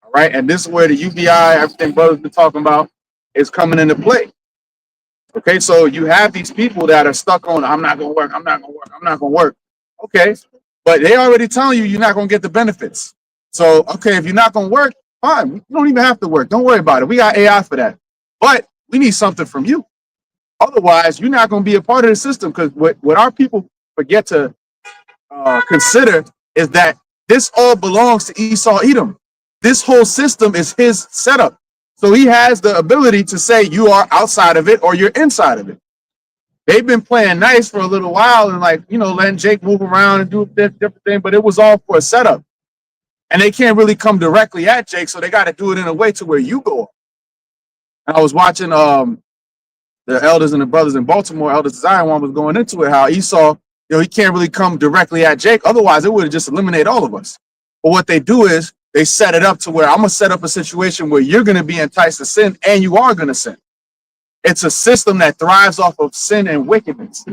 [SPEAKER 2] All right. And this is where the UBI, everything brothers been talking about, is coming into play. Okay. So you have these people that are stuck on, I'm not going to work. I'm not going to work. I'm not going to work. Okay. But they already telling you you're not going to get the benefits. So, okay, if you're not going to work, fine. You don't even have to work. Don't worry about it. We got AI for that. But we need something from you. Otherwise, you're not going to be a part of the system because what our people forget to consider is that this all belongs to Esau Edom. This whole system is his setup. So he has the ability to say you are outside of it or you're inside of it. They've been playing nice for a little while and like, letting Jake move around and do this different thing, but it was all for a setup. And they can't really come directly at Jake, so they got to do it in a way to where you go. And I was watching the elders and the brothers in Baltimore, Elders Zion one was going into it, how Esau, he can't really come directly at Jake. Otherwise, it would have just eliminated all of us. But what they do is they set it up to where I'm going to set up a situation where you're going to be enticed to sin and you are going to sin. It's a system that thrives off of sin and wickedness.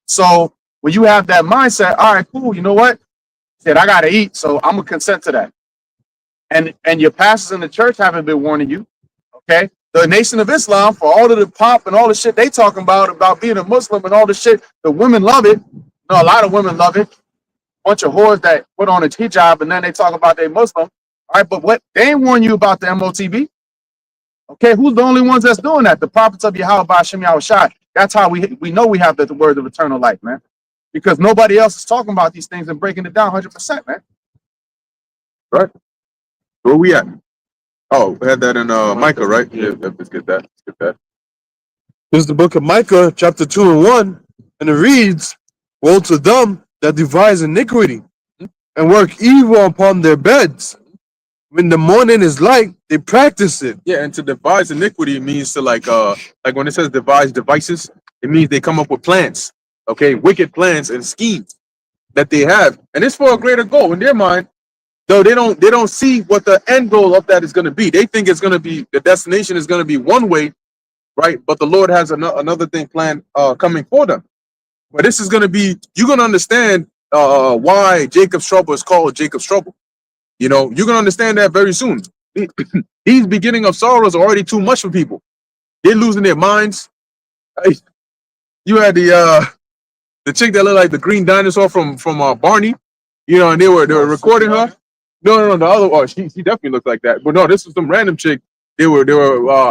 [SPEAKER 2] So when you have that mindset, all right, cool, you know what? Said I gotta eat, so I'm gonna consent to that. And your pastors in the church haven't been warning you. Okay. The Nation of Islam, for all of the pop and all the shit they talking about being a Muslim and all the shit, the women love it. A lot of women love it. Bunch of whores that put on a hijab and then they talk about they Muslim. All right, but what they ain't warn you about the MOTB. Okay, who's the only ones that's doing that? The prophets of Yahweh Ba'ashem Yahushai. That's how we know we have the word of eternal life, man. Because nobody else is talking about these things and breaking it down 100%, man.
[SPEAKER 3] Right? Where we at? Oh, we had that in Micah, right? Yeah, let's get that. Let's get that.
[SPEAKER 5] This is the book of Micah, chapter 2 and 1, and it reads, woe to them that devise iniquity and work evil upon their beds. When the morning is light, they practice it.
[SPEAKER 3] Yeah, and to devise iniquity means to like when it says devise devices, it means they come up with plans, okay, wicked plans and schemes that they have, and it's for a greater goal in their mind. Though they don't see what the end goal of that is going to be. They think it's going to be the destination is going to be one way, right? But the Lord has another thing planned coming for them. But this is going to be, you're going to understand why Jacob's trouble is called Jacob's trouble. You're going to understand that very soon. These beginning of sorrows are already too much for people. They're losing their minds. You had the chick that looked like the green dinosaur from Barney, and they were recording her. No, the other. Oh, she definitely looked like that. But no, this was some random chick. They were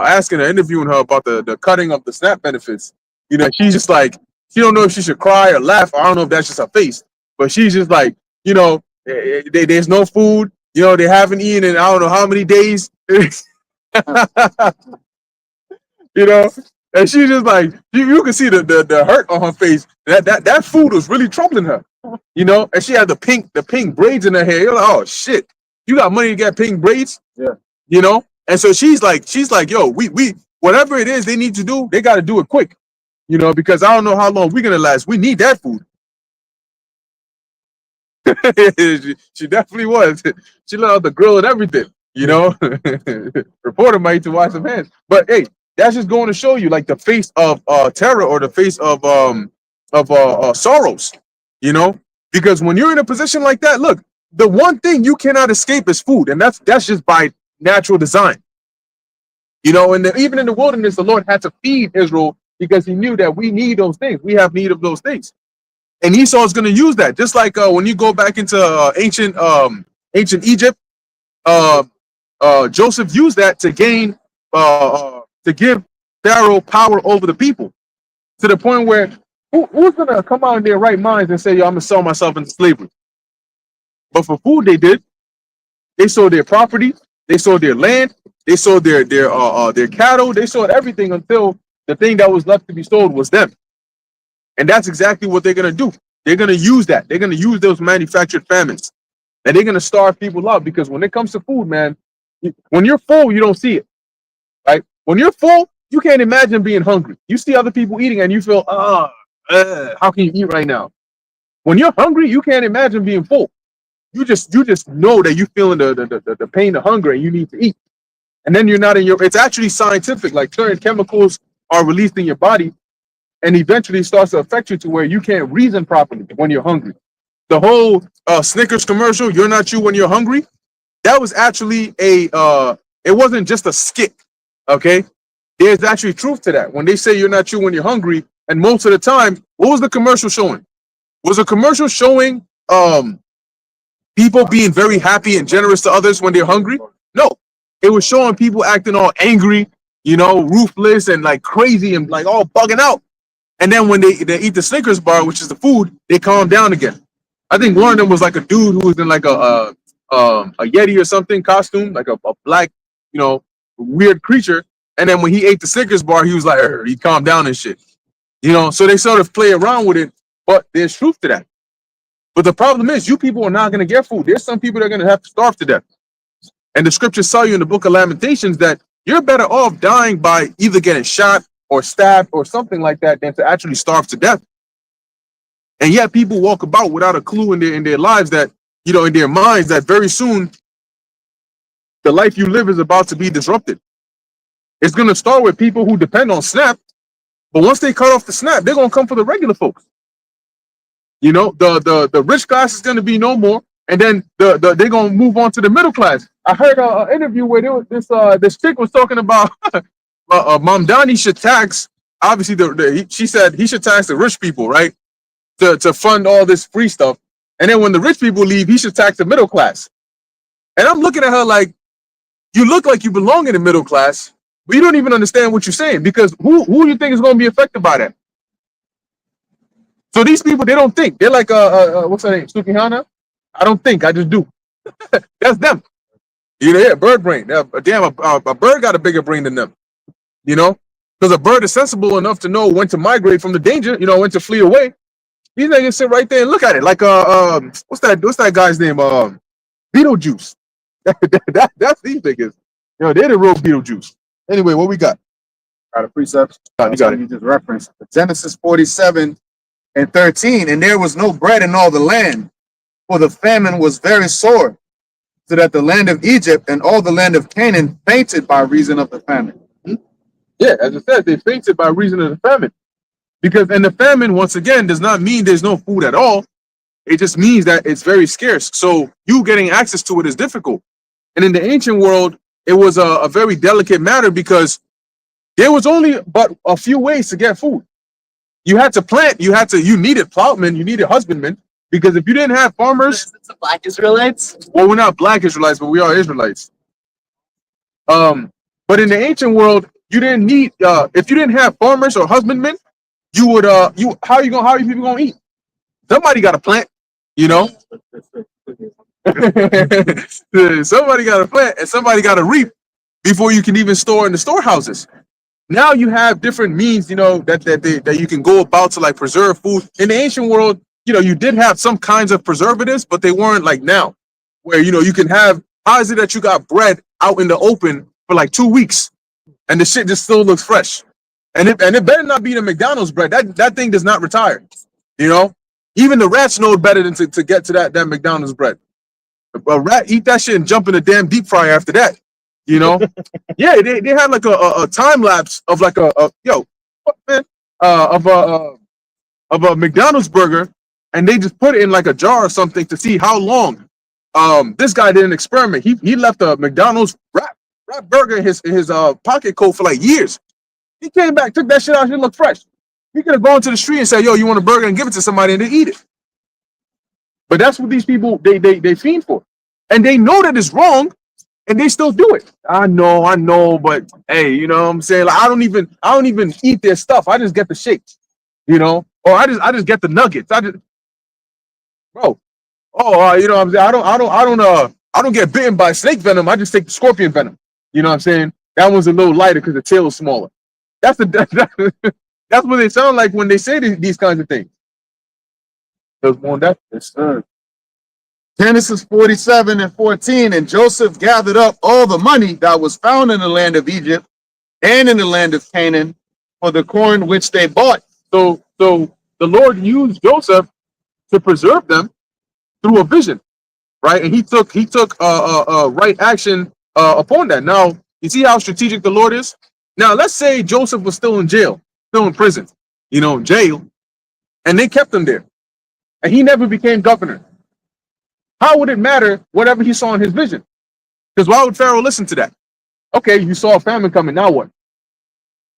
[SPEAKER 3] asking her, interviewing her about the cutting of the SNAP benefits. She's just like, she don't know if she should cry or laugh. I don't know if that's just her face, but she's just like, there's no food. They haven't eaten in I don't know how many days. And she's just like, you can see the hurt on her face. That food was really troubling her. And she had the pink braids in her hair. You're like, oh shit, you got money to get pink braids?
[SPEAKER 2] Yeah.
[SPEAKER 3] And so she's like, yo, we whatever it is they need to do, they got to do it quick, because I don't know how long we're gonna last. We need that food. she definitely was. She let out the grill and everything. Reporter might to wash some hands, but hey, that's just going to show you like the face of terror or the face of sorrows. Because when you're in a position like that, look, the one thing you cannot escape is food, and that's just by natural design. And even in the wilderness, the Lord had to feed Israel because He knew that we need those things. We have need of those things, and Esau is going to use that. Just like when you go back into ancient Egypt, Joseph used that to gain to give Pharaoh power over the people to the point where who's going to come out in their right minds and say, yo, I'm going to sell myself into slavery? But for food, they did. They sold their property, they sold their land, they sold their cattle, they sold everything until the thing that was left to be sold was them. And that's exactly what they're gonna do. They're gonna use that. They're gonna use those manufactured famines, and they're gonna starve people out. Because when it comes to food, man, when you're full, you don't see it. Right? When you're full, you can't imagine being hungry. You see other people eating, and you feel, how can you eat right now? When you're hungry, you can't imagine being full. You just know that you're feeling the pain, the hunger, and you need to eat. And then you're not in your. It's actually scientific. Like certain chemicals are released in your body, and eventually it starts to affect you to where you can't reason properly when you're hungry. The whole Snickers commercial, "You're not you when you're hungry," that was actually a. It wasn't just a skit. Okay, there's actually truth to that. When they say you're not you when you're hungry, and most of the time, what was the commercial showing? Was a commercial showing people being very happy and generous to others when they're hungry? No, it was showing people acting all angry, ruthless and like crazy and like all bugging out. And then when they eat the Snickers bar, which is the food, they calm down again. I think one of them was like a dude who was in like a Yeti or something costume, like a black, weird creature. And then when he ate the Snickers bar, he was like, he calmed down and shit. So they sort of play around with it, but there's truth to that. But the problem is, you people are not going to get food. There's some people that are going to have to starve to death. And the scriptures tell you in the book of Lamentations that you're better off dying by either getting shot or stabbed or something like that than to actually starve to death. And yet people walk about without a clue in their lives that, in their minds, that very soon the life you live is about to be disrupted. It's going to start with people who depend on SNAP, but once they cut off the SNAP, they're going to come for the regular folks. The rich class is going to be no more, and then they're going to move on to the middle class. I heard an interview where there was this chick was talking about Mamdani should tax. Obviously, she said he should tax the rich people, right, to fund all this free stuff, and then when the rich people leave, he should tax the middle class. And I'm looking at her like, you look like you belong in the middle class, but you don't even understand what you're saying, because who you think is going to be affected by that? So these people, they don't think. They're like, what's her name? Sukihana? I don't think. I just do. That's them. Yeah, bird brain. Damn, a bird got a bigger brain than them. Because a bird is sensible enough to know when to migrate from the danger, when to flee away. These niggas sit right there and look at it. Like, what's that guy's name? Beetlejuice. That's these niggas. They're the real Beetlejuice. Anyway, what we got?
[SPEAKER 2] Got a precept.
[SPEAKER 3] You got it.
[SPEAKER 2] You just referenced Genesis 47:13, and there was no bread in all the land, for the famine was very sore, so that the land of Egypt and all the land of Canaan fainted by reason of the famine.
[SPEAKER 3] Yeah, as it says, they fainted by reason of the famine. And the famine, once again, does not mean there's no food at all. It just means that it's very scarce. So you getting access to it is difficult. And in the ancient world, it was a very delicate matter, because there was only but a few ways to get food. You had to plant, you needed plowmen, you needed husbandmen, because if you didn't have farmers.
[SPEAKER 6] It's the Black Israelites.
[SPEAKER 3] Well, we're not Black Israelites, but we are Israelites. But in the ancient world, you didn't need, if you didn't have farmers or husbandmen, you would, how are you people gonna eat? Somebody got to plant, Somebody got to plant and somebody got to reap before you can even store in the storehouses. Now you have different means, that you can go about to like preserve food. In the ancient world, you did have some kinds of preservatives, but they weren't like now, where you can have. How is it that you got bread out in the open for like 2 weeks, and the shit just still looks fresh? And it better not be the McDonald's bread. That thing does not retire. Even the rats know better than to get to that McDonald's bread. A rat eat that shit and jump in a damn deep fryer after that. Yeah, they had like a time lapse of like of a McDonald's burger, and they just put it in like a jar or something to see how long. This guy did an experiment. He left a McDonald's wrap burger in his pocket coat for like years. He came back, took that shit out, it looked fresh. He could have gone to the street and said, "Yo, you want a burger?" and give it to somebody and they eat it. But that's what these people they fiend for, and they know that it's wrong. And they still do it. I know, but hey, you know what I'm saying? Like I don't even eat their stuff. I just get the shakes, or I just get the nuggets. Bro, you know what I'm saying, I don't get bitten by snake venom. I just take the scorpion venom. You know what I'm saying? That one's a little lighter because the tail is smaller. That's that's what they sound like when they say these kinds of things.
[SPEAKER 2] Yes, sir. Genesis 47 and 14, and Joseph gathered up all the money that was found in the land of Egypt and in the land of Canaan for the corn which they bought.
[SPEAKER 3] So the Lord used Joseph to preserve them through a vision, right? And he took right action upon that. Now you see how strategic the Lord is. Now let's say Joseph was still in jail, still in prison, jail, and they kept him there, and he never became governor. How would it matter whatever he saw in his vision? Because why would Pharaoh listen to that? Okay, you saw a famine coming, now what?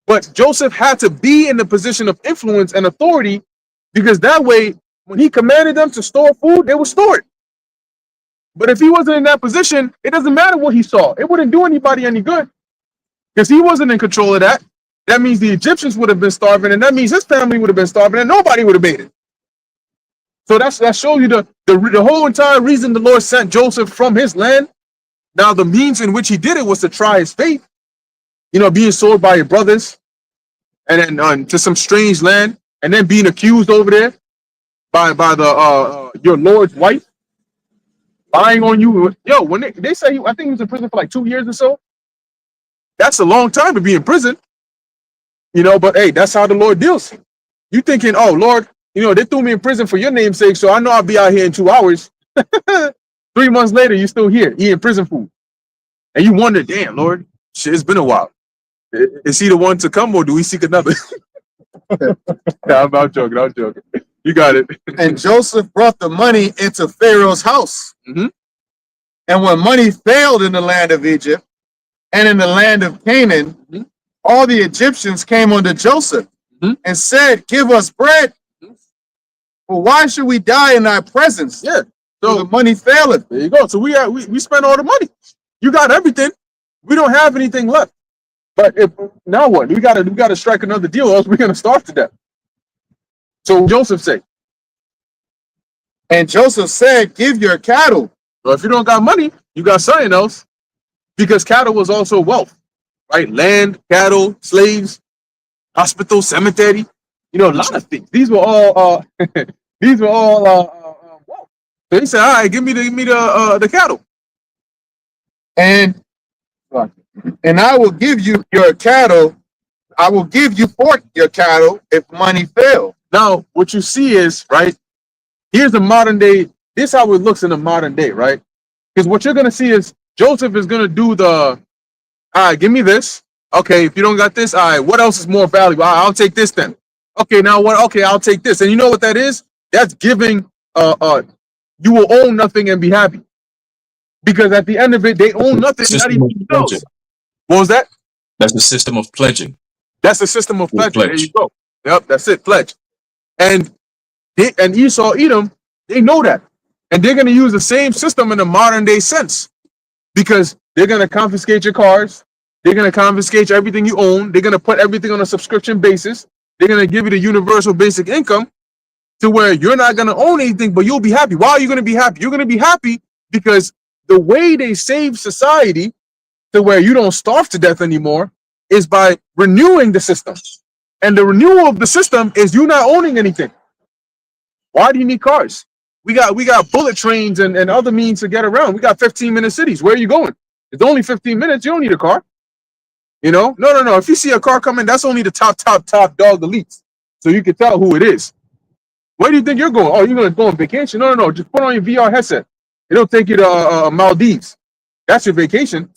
[SPEAKER 3] But Joseph had to be in the position of influence and authority, because that way, when he commanded them to store food, they would store it. But if he wasn't in that position, it doesn't matter what he saw. It wouldn't do anybody any good, because he wasn't in control of that. That means the Egyptians would have been starving, and that means his family would have been starving, and nobody would have made it. So that shows you the whole entire reason the Lord sent Joseph from his land. Now, the means in which he did it was to try his faith, being sold by your brothers, and then to some strange land, and then being accused over there by the your Lord's wife, lying on you. Yo, when they say I think he was in prison for like 2 years or so. That's a long time to be in prison, But hey, that's how the Lord deals. You thinking, oh Lord, they threw me in prison for your name's sake, so I know I'll be out here in 2 hours. 3 months later, you're still here eating prison food. And you wonder, damn, Lord, shit, it's been a while. Is he the one to come, or do we seek another? I'm joking. You got it.
[SPEAKER 2] And Joseph brought the money into Pharaoh's house.
[SPEAKER 3] Mm-hmm.
[SPEAKER 2] And when money failed in the land of Egypt and in the land of Canaan,
[SPEAKER 3] mm-hmm.
[SPEAKER 2] all the Egyptians came unto Joseph
[SPEAKER 3] mm-hmm.
[SPEAKER 2] and said, give us bread. Well, why should we die in thy presence?
[SPEAKER 3] Yeah. So
[SPEAKER 2] the money faileth.
[SPEAKER 3] There you go. So we spent all the money. You got everything. We don't have anything left. But now what? We gotta strike another deal, or else we're gonna starve to death. So Joseph said.
[SPEAKER 2] And Joseph said, give your cattle.
[SPEAKER 3] So if you don't got money, you got something else. Because cattle was also wealth, right? Land, cattle, slaves, hospital, cemetery. A lot of things. These were all wealth. So he said, all right, give me the cattle.
[SPEAKER 2] And I will give you your cattle. I will give you for your cattle if money fail.
[SPEAKER 3] Now, what you see is, right, here's the modern day. This is how it looks in the modern day, right? Because what you're going to see is Joseph is going to do all right, give me this. Okay, if you don't got this, all right, what else is more valuable? All right, I'll take this then. Okay, now what? Okay, I'll take this. And you know what that is? That's giving, you will own nothing and be happy. Because at the end of it, they own nothing. Not even themselves. What was that?
[SPEAKER 4] That's the system of pledging.
[SPEAKER 3] That's the system of pledging. There you go. Yep, that's it, pledge. And Esau, Edom, they know that. And they're going to use the same system in a modern day sense. Because they're going to confiscate your cars. They're going to confiscate everything you own. They're going to put everything on a subscription basis. They're going to give you the universal basic income to where you're not going to own anything, but you'll be happy. Why are you going to be happy? You're going to be happy because the way they save society to where you don't starve to death anymore is by renewing the system. And the renewal of the system is you not owning anything. Why do you need cars? We got bullet trains and other means to get around. We got 15-minute cities. Where are you going? It's only 15 minutes. You don't need a car. No. If you see a car coming, that's only the top dog elites. So you can tell who it is. Where do you think you're going? Oh, you're going to go on vacation? No. Just put on your VR headset. It'll take you to Maldives. That's your vacation.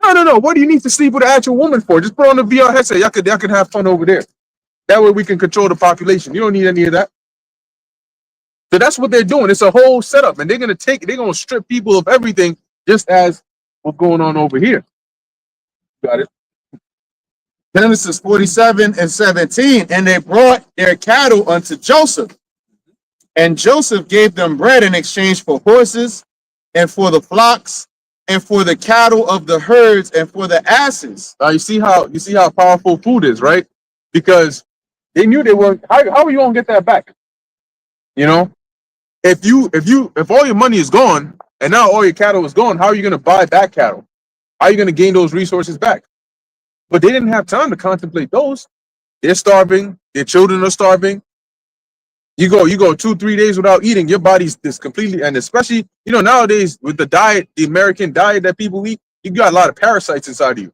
[SPEAKER 3] No. What do you need to sleep with an actual woman for? Just put on the VR headset. Y'all could have fun over there. That way we can control the population. You don't need any of that. So that's what they're doing. It's a whole setup, and they're gonna strip people of everything, just as what's going on over here. Got it.
[SPEAKER 2] Genesis 47 and 17, and they brought their cattle unto Joseph. And Joseph gave them bread in exchange for horses, and for the flocks, and for the cattle of the herds, and for the asses.
[SPEAKER 3] You see how powerful food is, right? Because they knew they weren't. How are you gonna get that back? if all your money is gone and now all your cattle is gone, how are you going to buy back cattle? How are you going to gain those resources back? But they didn't have time to contemplate those. They're starving. Their children are starving. You go 2-3 days without eating, your body's just completely, and especially, nowadays with the diet, the American diet that people eat, you got a lot of parasites inside of you.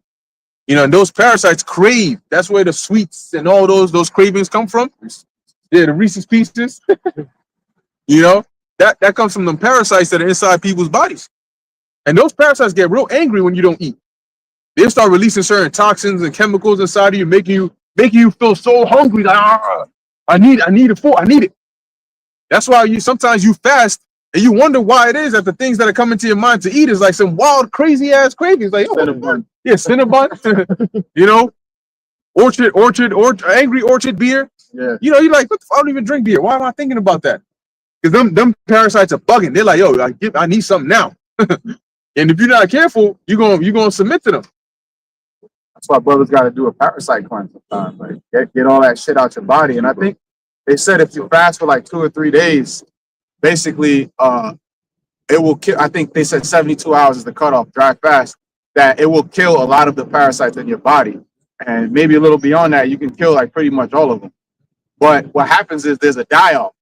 [SPEAKER 3] And those parasites crave. That's where the sweets and all those cravings come from. Yeah, the Reese's Pieces. That comes from them parasites that are inside people's bodies. And those parasites get real angry when you don't eat. They start releasing certain toxins and chemicals inside of you, making you feel so hungry, like, I need a food, I need it. That's why sometimes you fast and you wonder why it is that the things that are coming to your mind to eat is like some wild, crazy ass cravings. Like, Cinnabon. Yeah, Cinnabon. Angry Orchard beer.
[SPEAKER 2] Yeah.
[SPEAKER 3] You're like, what the fuck? I don't even drink beer. Why am I thinking about that? Because them parasites are bugging. They're like, yo, I need something now. And if you're not careful, you're gonna submit to them.
[SPEAKER 2] That's why brothers got to do a parasite cleanse sometimes. Like get all that shit out your body. And I think they said if you fast for like 2 or 3 days, basically, it will kill. I think they said 72 hours is the cutoff, dry fast, that it will kill a lot of the parasites in your body. And maybe a little beyond that, you can kill like pretty much all of them. But what happens is there's a die-off.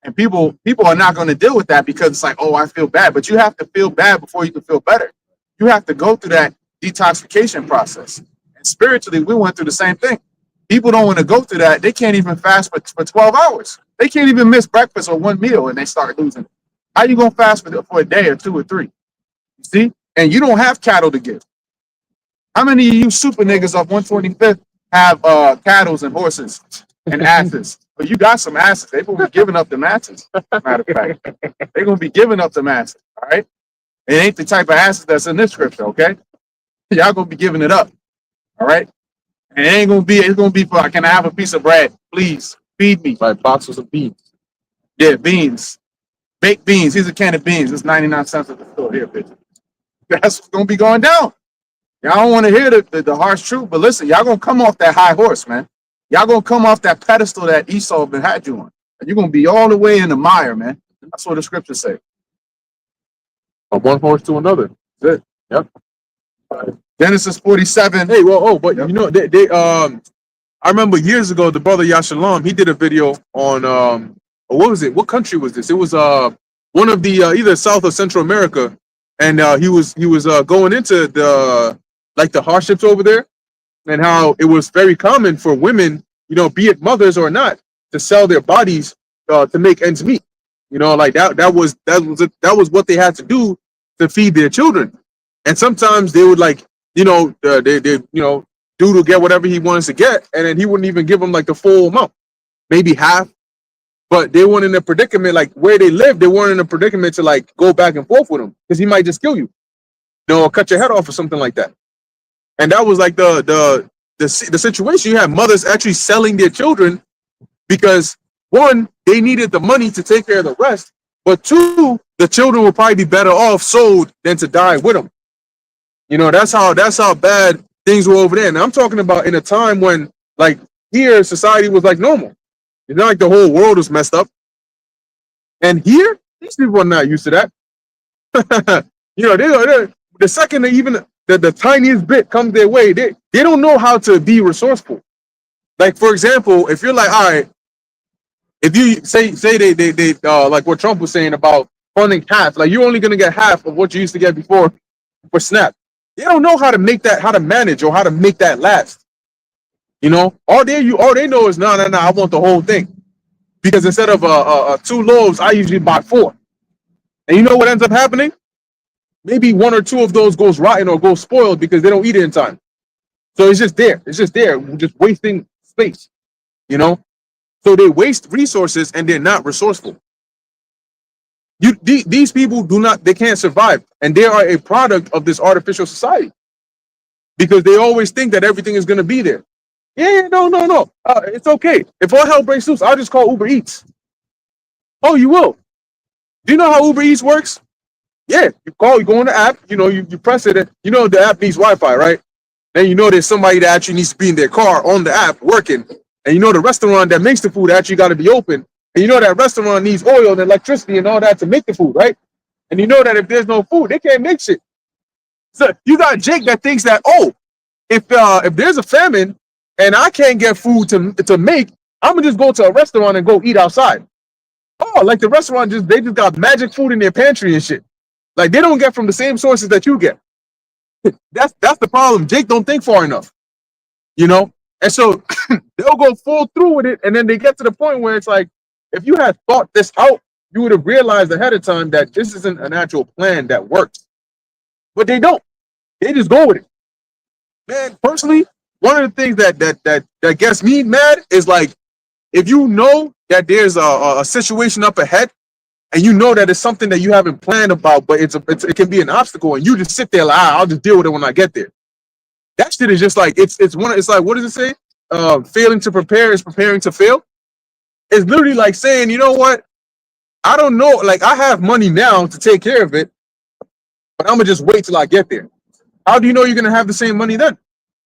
[SPEAKER 2] And people are not going to deal with that because it's like, oh, I feel bad. But you have to feel bad before you can feel better. You have to go through that detoxification process. And spiritually, we went through the same thing. People don't want to go through that. They can't even fast for 12 hours. They can't even miss breakfast or one meal and they start losing. How you going to fast for a day or 2 or 3? You see? And you don't have cattle to give. How many of you super niggas off 125th have cattle and horses and asses? But you got some asses. They're going to be giving up the asses. Matter of fact, they're going to be giving up the asses. All right? It ain't the type of asses that's in this scripture, okay? Y'all going to be giving it up. All right? And it's going to be for, can I have a piece of bread? Please, feed me.
[SPEAKER 3] Like boxes of beans.
[SPEAKER 2] Yeah, beans. Baked beans. Here's a can of beans. It's 99 cents at the store. Here, bitch. That's what's going to be going down. Y'all don't want to hear the harsh truth, but listen, y'all going to come off that high horse, man. Y'all going to come off that pedestal that Esau been had you on. And you're going to be all the way in the mire, man. That's what the scriptures say.
[SPEAKER 3] From one horse to another. That's it. Yep.
[SPEAKER 2] Genesis 47.
[SPEAKER 3] Hey, but yep. They I remember years ago, the brother Yashalam, he did a video on what was it? What country was this? It was one of the either South or Central America, and he was going into the hardships over there, and how it was very common for women, be it mothers or not, to sell their bodies to make ends meet. Like that was what they had to do to feed their children, and sometimes they would they dude will get whatever he wants to get, and then he wouldn't even give them like the full amount, maybe half. But they weren't in a predicament, like where they lived, they weren't in a predicament to like go back and forth with him because he might just kill you, or cut your head off or something like that. And that was like the situation. You had mothers actually selling their children because, one, they needed the money to take care of the rest, but two, the children would probably be better off sold than to die with them. That's how bad things were over there. And I'm talking about in a time when, like, here society was like normal. It's not like the whole world was messed up. And here, these people are not used to that. The second that even the tiniest bit comes their way, they don't know how to be resourceful. Like, for example, if you're like, all right, if you say they like what Trump was saying about funding half, like you're only gonna get half of what you used to get before for SNAP. They don't know how to manage or how to make that last. All they know is no, I want the whole thing. Because instead of 2 loaves, I usually buy 4. And you know what ends up happening? Maybe 1 or 2 of those goes rotten or goes spoiled because they don't eat it in time. So it's just there. We're just wasting space. So they waste resources and they're not resourceful. These people they can't survive. And they are a product of this artificial society. Because they always think that everything is going to be there. Yeah, no. It's okay. If all hell breaks loose, I'll just call Uber Eats. Oh, you will? Do you know how Uber Eats works? Yeah, you go on the app, you press it, and the app needs Wi-Fi, right? Then there's somebody that actually needs to be in their car on the app working. And the restaurant that makes the food actually got to be open. And you know that restaurant needs oil and electricity and all that to make the food, right? And you know that if there's no food, they can't make shit. So you got Jake that thinks that, oh, if there's a famine and I can't get food to make, I'm gonna just go to a restaurant and go eat outside. Oh, like the restaurant they just got magic food in their pantry and shit. Like they don't get from the same sources that you get. That's the problem. Jake don't think far enough, you know? And so they'll go full through with it, and then they get to the point where it's like, if you had thought this out, you would have realized ahead of time that this isn't an actual plan that works. But they don't. They just go with it. Man, personally, one of the things that gets me mad is like, if you know that there's a situation up ahead, and you know that it's something that you haven't planned about, but it can be an obstacle, and you just sit there like, I'll just deal with it when I get there. That shit is just like, it's like, what does it say? Failing to prepare is preparing to fail. It's literally like saying, you know what? I don't know. Like, I have money now to take care of it, but I'm gonna just wait till I get there. How do you know you're gonna have the same money then?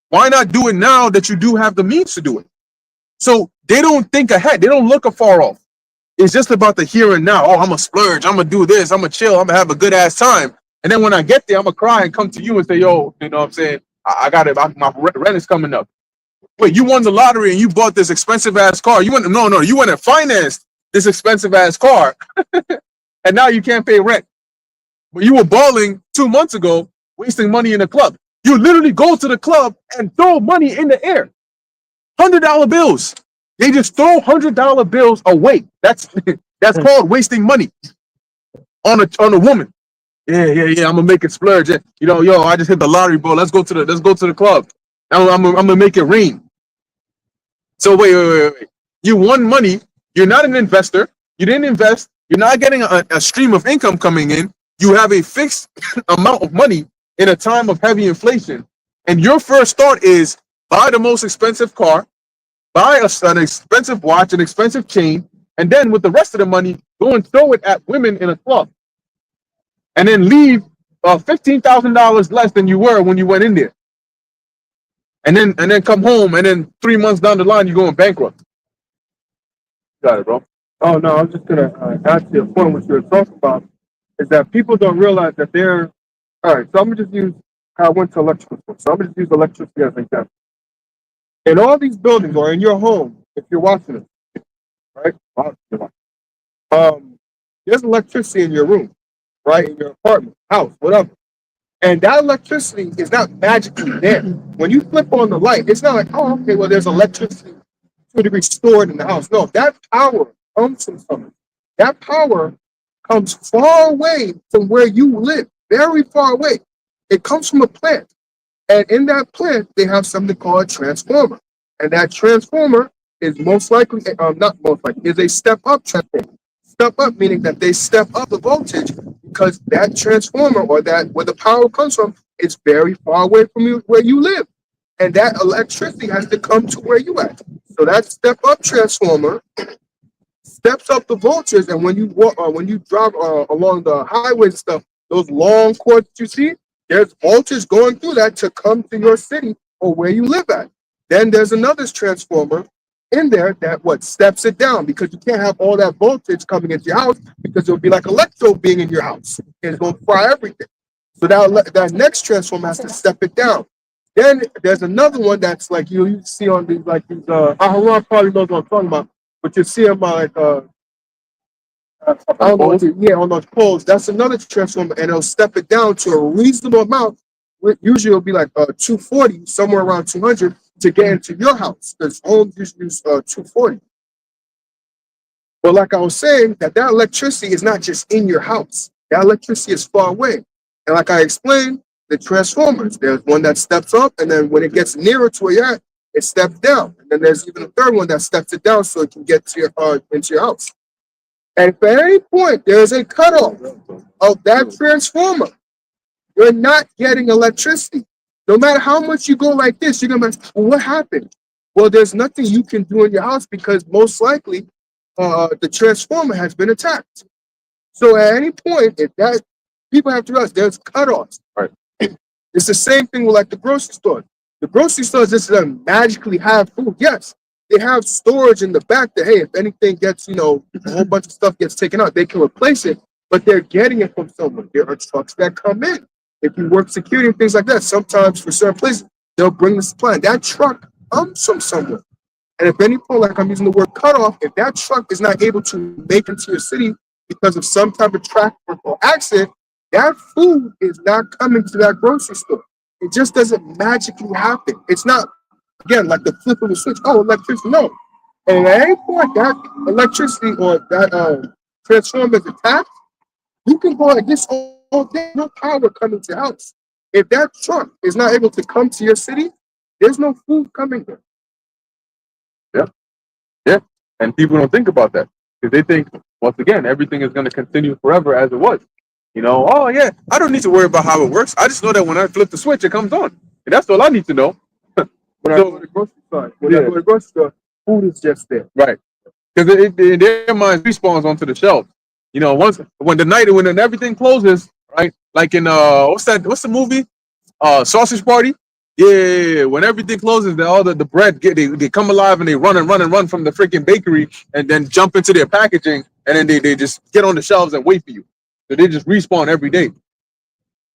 [SPEAKER 3] Why not do it now that you do have the means to do it? So they don't think ahead. They don't look afar off. It's just about the here and now. Oh, I'm gonna splurge. I'm gonna do this. I'm gonna chill. I'm gonna have a good ass time. And then when I get there, I'm gonna cry and come to you and say, yo, you know what I'm saying? I got it. My rent is coming up. Wait, you won the lottery and you bought this expensive ass car. You went and financed this expensive ass car, and now you can't pay rent. But you were balling 2 months ago, wasting money in a club. You literally go to the club and throw money in the air. $100 bills. They just throw $100 bills away. That's called wasting money on a woman. Yeah. I'm gonna make it splurge. You know, yo, I just hit the lottery, bro. Let's go to the club. I'm gonna make it rain. So wait. You won money. You're not an investor. You didn't invest. You're not getting a stream of income coming in. You have a fixed amount of money in a time of heavy inflation, and your first thought is buy the most expensive car, buy an expensive watch, an expensive chain, and then with the rest of the money, go and throw it at women in a club, and then leave $15,000 less than you were when you went in there, and then come home, and then 3 months down the line, you're going bankrupt. Got it, bro.
[SPEAKER 2] Oh no, I was just gonna add to your point, what you were talking about, is that people don't realize that they're all right. So I'm gonna just use how I went to electrical school. So I'm gonna just use electricity as an example. In all these buildings or in your home, if you're watching it, right? There's electricity in your room, right? In your apartment, house, whatever. And that electricity is not magically there. When you flip on the light, it's not like, oh, okay, well, there's electricity to a degree stored in the house. No, that power comes from something. That power comes far away from where you live, very far away. It comes from a plant. And in that plant, they have something called a transformer. And that transformer is most likely, not most likely, is a step-up transformer. Step up meaning that they step up the voltage because that transformer or that where the power comes from is very far away from you where you live. And that electricity has to come to where you at. So that step-up transformer steps up the voltage, and when you walk, when you drive along the highway and stuff, those long cords you see, there's voltage going through that to come to your city or where you live at. Then there's another transformer in there that steps it down because you can't have all that voltage coming into your house because it would be like electro being in your house and it's going to fry everything. So that next transformer has to step it down. Then there's another one that's like you see on these Aharon probably knows what I'm talking about, but you see them like I don't know, on those poles. That's another transformer, and it'll step it down to a reasonable amount. Usually it'll be like 240, somewhere around 200 to get into your house because homes usually use 240. But like I was saying, that electricity is not just in your house. That electricity is far away. And like I explained, the transformers, there's one that steps up, and then when it gets nearer to where you're at, it steps down. And then there's even a third one that steps it down so it can get to your into your house. And if at any point there is a cutoff of that transformer, you're not getting electricity. No matter how much you go like this, you're gonna be like, well, what happened? Well, there's nothing you can do in your house because most likely the transformer has been attacked. So at any point, if that people have to realize there's cutoffs. Right. It's the same thing with like the grocery store. The grocery stores just doesn't magically have food. Yes, they have storage in the back that, hey, if anything gets, a whole bunch of stuff gets taken out, they can replace it, but they're getting it from someone. There are trucks that come in. If you work security and things like that, sometimes for certain places, they'll bring the supply. That truck comes from somewhere. And if any point, like I'm using the word cutoff, if that truck is not able to make it to your city because of some type of traffic or accident, that food is not coming to that grocery store. It just doesn't magically happen. It's not, again, like the flip of the switch. Oh, electricity, no. And at any point that electricity or that transformer is attacked, you can go like this all day, no power coming to your house. If that truck is not able to come to your city, there's no food coming there.
[SPEAKER 3] Yeah. And people don't think about that because they think, once again, everything is going to continue forever as it was. Oh yeah, I don't need to worry about how it works. I just know that when I flip the switch, it comes on. And that's all I need to know.
[SPEAKER 2] When I go to the grocery store, I go to the grocery store, food is just there.
[SPEAKER 3] Right. Because in their minds respawns onto the shelf. When everything closes, right? Like in what's the movie? Sausage Party. Yeah, when everything closes, then all the bread they come alive and they run from the freaking bakery and then jump into their packaging and then they just get on the shelves and wait for you. So they just respawn every day.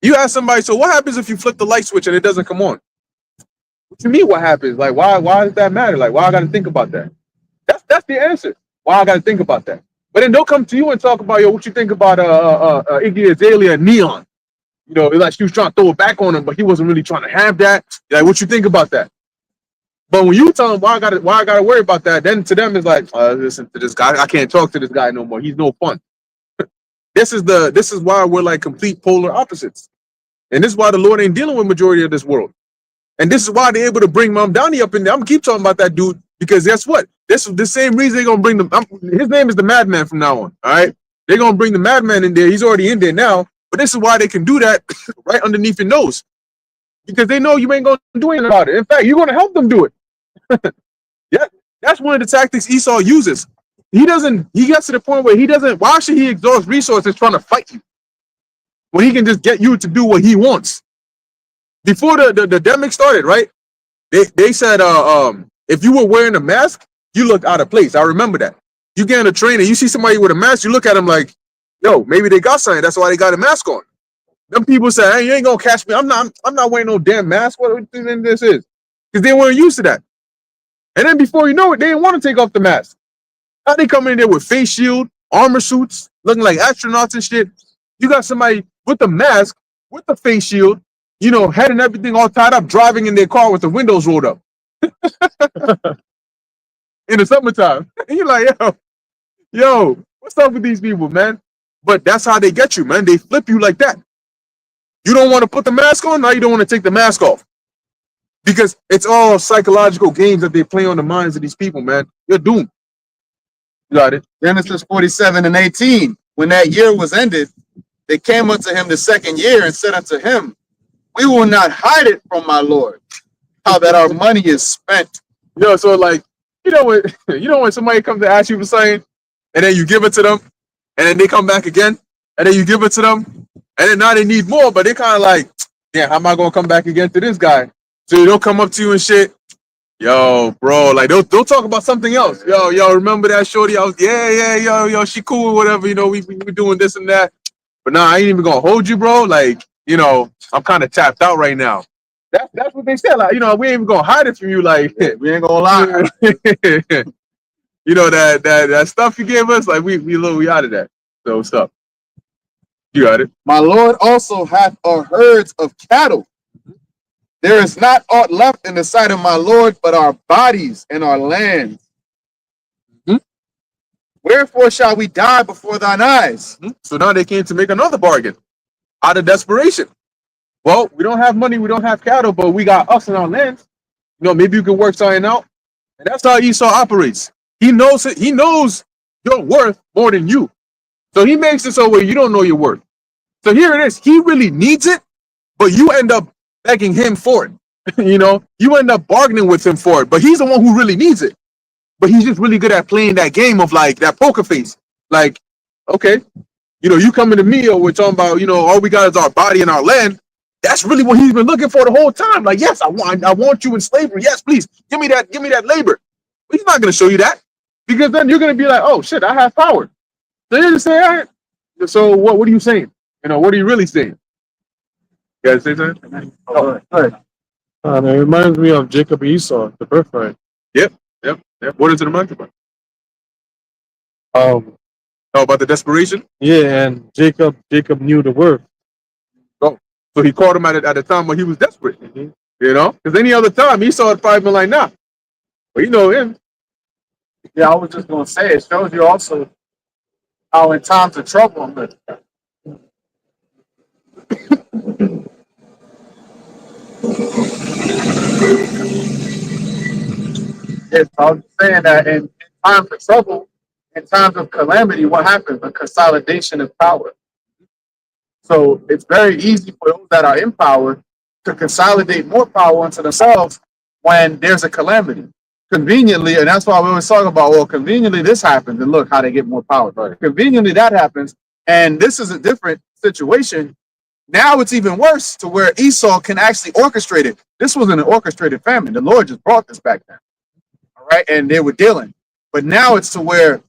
[SPEAKER 3] You ask somebody, so what happens if you flip the light switch and it doesn't come on? What you mean what happens? Like why does that matter? Like why I gotta think about that? That's the answer. Why I gotta think about that. But then they'll come to you and talk about, what you think about Iggy Azalea and Neon. Like she was trying to throw it back on him, but he wasn't really trying to have that. Like, what you think about that? But when you tell them why I gotta worry about that, then to them it's like, listen to this guy. I can't talk to this guy no more. He's no fun. This is why we're like complete polar opposites. And this is why the Lord ain't dealing with majority of this world. And this is why they're able to bring Mom Donnie up in there. I'm gonna keep talking about that dude because guess what? This is the same reason they're gonna bring his name is the Madman from now on. All right, they're gonna bring the Madman in there. He's already in there now. But this is why they can do that right underneath your nose. Because they know you ain't going to do anything about it. In fact, you're going to help them do it. Yeah, that's one of the tactics Esau uses. He gets to the point where why should he exhaust resources trying to fight you? When he can just get you to do what he wants. Before the demic started, right? They said, if you were wearing a mask, you looked out of place. I remember that. You get on a train and you see somebody with a mask, you look at them like, yo, maybe they got something. That's why they got a mask on. Them people say, hey, you ain't gonna catch me. I'm not wearing no damn mask. What do you think this is? Because they weren't used to that. And then before you know it, they didn't want to take off the mask. Now they come in there with face shield, armor suits, looking like astronauts and shit. You got somebody with the mask, with the face shield, head and everything all tied up, driving in their car with the windows rolled up. In the summertime. And you're like, yo, what's up with these people, man? But that's how they get you, man. They flip you like that. You don't want to put the mask on, now you don't want to take the mask off. Because it's all psychological games that they play on the minds of these people, man. You're doomed. You got it.
[SPEAKER 2] Genesis 47:18. When that year was ended, they came unto him the second year and said unto him, we will not hide it from my Lord, how that our money is spent.
[SPEAKER 3] So like, when somebody comes to ask you for something, and then you give it to them, and then they come back again, and then you give it to them, and then now they need more, but they kind of like, yeah, how am I gonna come back again to this guy? So they'll come up to you and shit. Yo, bro, like they'll talk about something else. Yo, remember that shorty? Yo, she cool, whatever. We doing this and that. But nah, I ain't even gonna hold you, bro. Like, I'm kind of tapped out right now. That's what they said. Like, we ain't even gonna hide it from you. Like,
[SPEAKER 2] we ain't gonna lie.
[SPEAKER 3] That stuff you gave us, like we out of that. So what's up? You got it.
[SPEAKER 2] My Lord also hath our herds of cattle. There is not aught left in the sight of my Lord, but our bodies and our lands.
[SPEAKER 3] Mm-hmm.
[SPEAKER 2] Wherefore shall we die before thine eyes?
[SPEAKER 3] Mm-hmm. So now they came to make another bargain out of desperation. Well, we don't have money, we don't have cattle, but we got us and our lands. Maybe you can work something out. And that's how Esau operates. He knows it. He knows your worth more than you. So he makes it so where you don't know your worth. So here it is. He really needs it, but you end up begging him for it. You end up bargaining with him for it, but he's the one who really needs it. But he's just really good at playing that game of like that poker face. Like, okay, you coming to me or we're talking about, all we got is our body and our land. That's really what he's been looking for the whole time. Like, yes, I want you in slavery. Yes, please give me that labor. He's not going to show you that, because then you're going to be like, oh shit, I have power. So you're just saying, all right. So what are you saying? What are you really saying? You guys say something?
[SPEAKER 2] Oh, good.
[SPEAKER 5] It reminds me of Jacob and Esau, the birthright.
[SPEAKER 3] Yep. What does it remind you about?
[SPEAKER 5] Um,
[SPEAKER 3] Oh, about the desperation?
[SPEAKER 5] yeah, and Jacob knew the word.
[SPEAKER 3] Oh, so he caught him at a time when he was desperate.
[SPEAKER 5] Mhm.
[SPEAKER 3] Because any other time he saw it 5 million like, nah. But you know him.
[SPEAKER 2] Yeah, I was just gonna say it shows you also how in times of trouble I'm living. Yes, I was saying that in times of trouble, in times of calamity, what happens? A consolidation of power. So it's very easy for those that are in power to consolidate more power into themselves when there's a calamity. Conveniently, and that's why we always talk about, well, conveniently this happens, and look how they get more power. Right. Conveniently that happens, and this is a different situation. Now it's even worse to where Esau can actually orchestrate it. This wasn't an orchestrated famine. The Lord just brought this back then. All right. And they were dealing. But now it's to where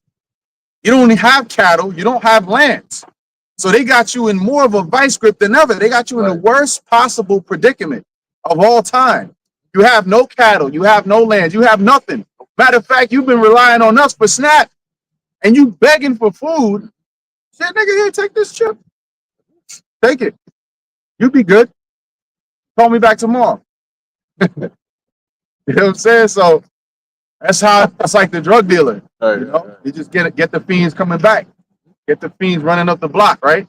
[SPEAKER 2] you don't have cattle, you don't have lands. So they got you in more of a vice grip than ever. They got you in the worst possible predicament of all time. You have no cattle, you have no land, you have nothing. Matter of fact, you've been relying on us for SNAP and you begging for food. Say, nigga, here, take this chip. Take it. You be good. Call me back tomorrow. You know what I'm saying? So that's how it's like the drug dealer.
[SPEAKER 3] Right.
[SPEAKER 2] You know, you just get the fiends coming back, get the fiends running up the block, right?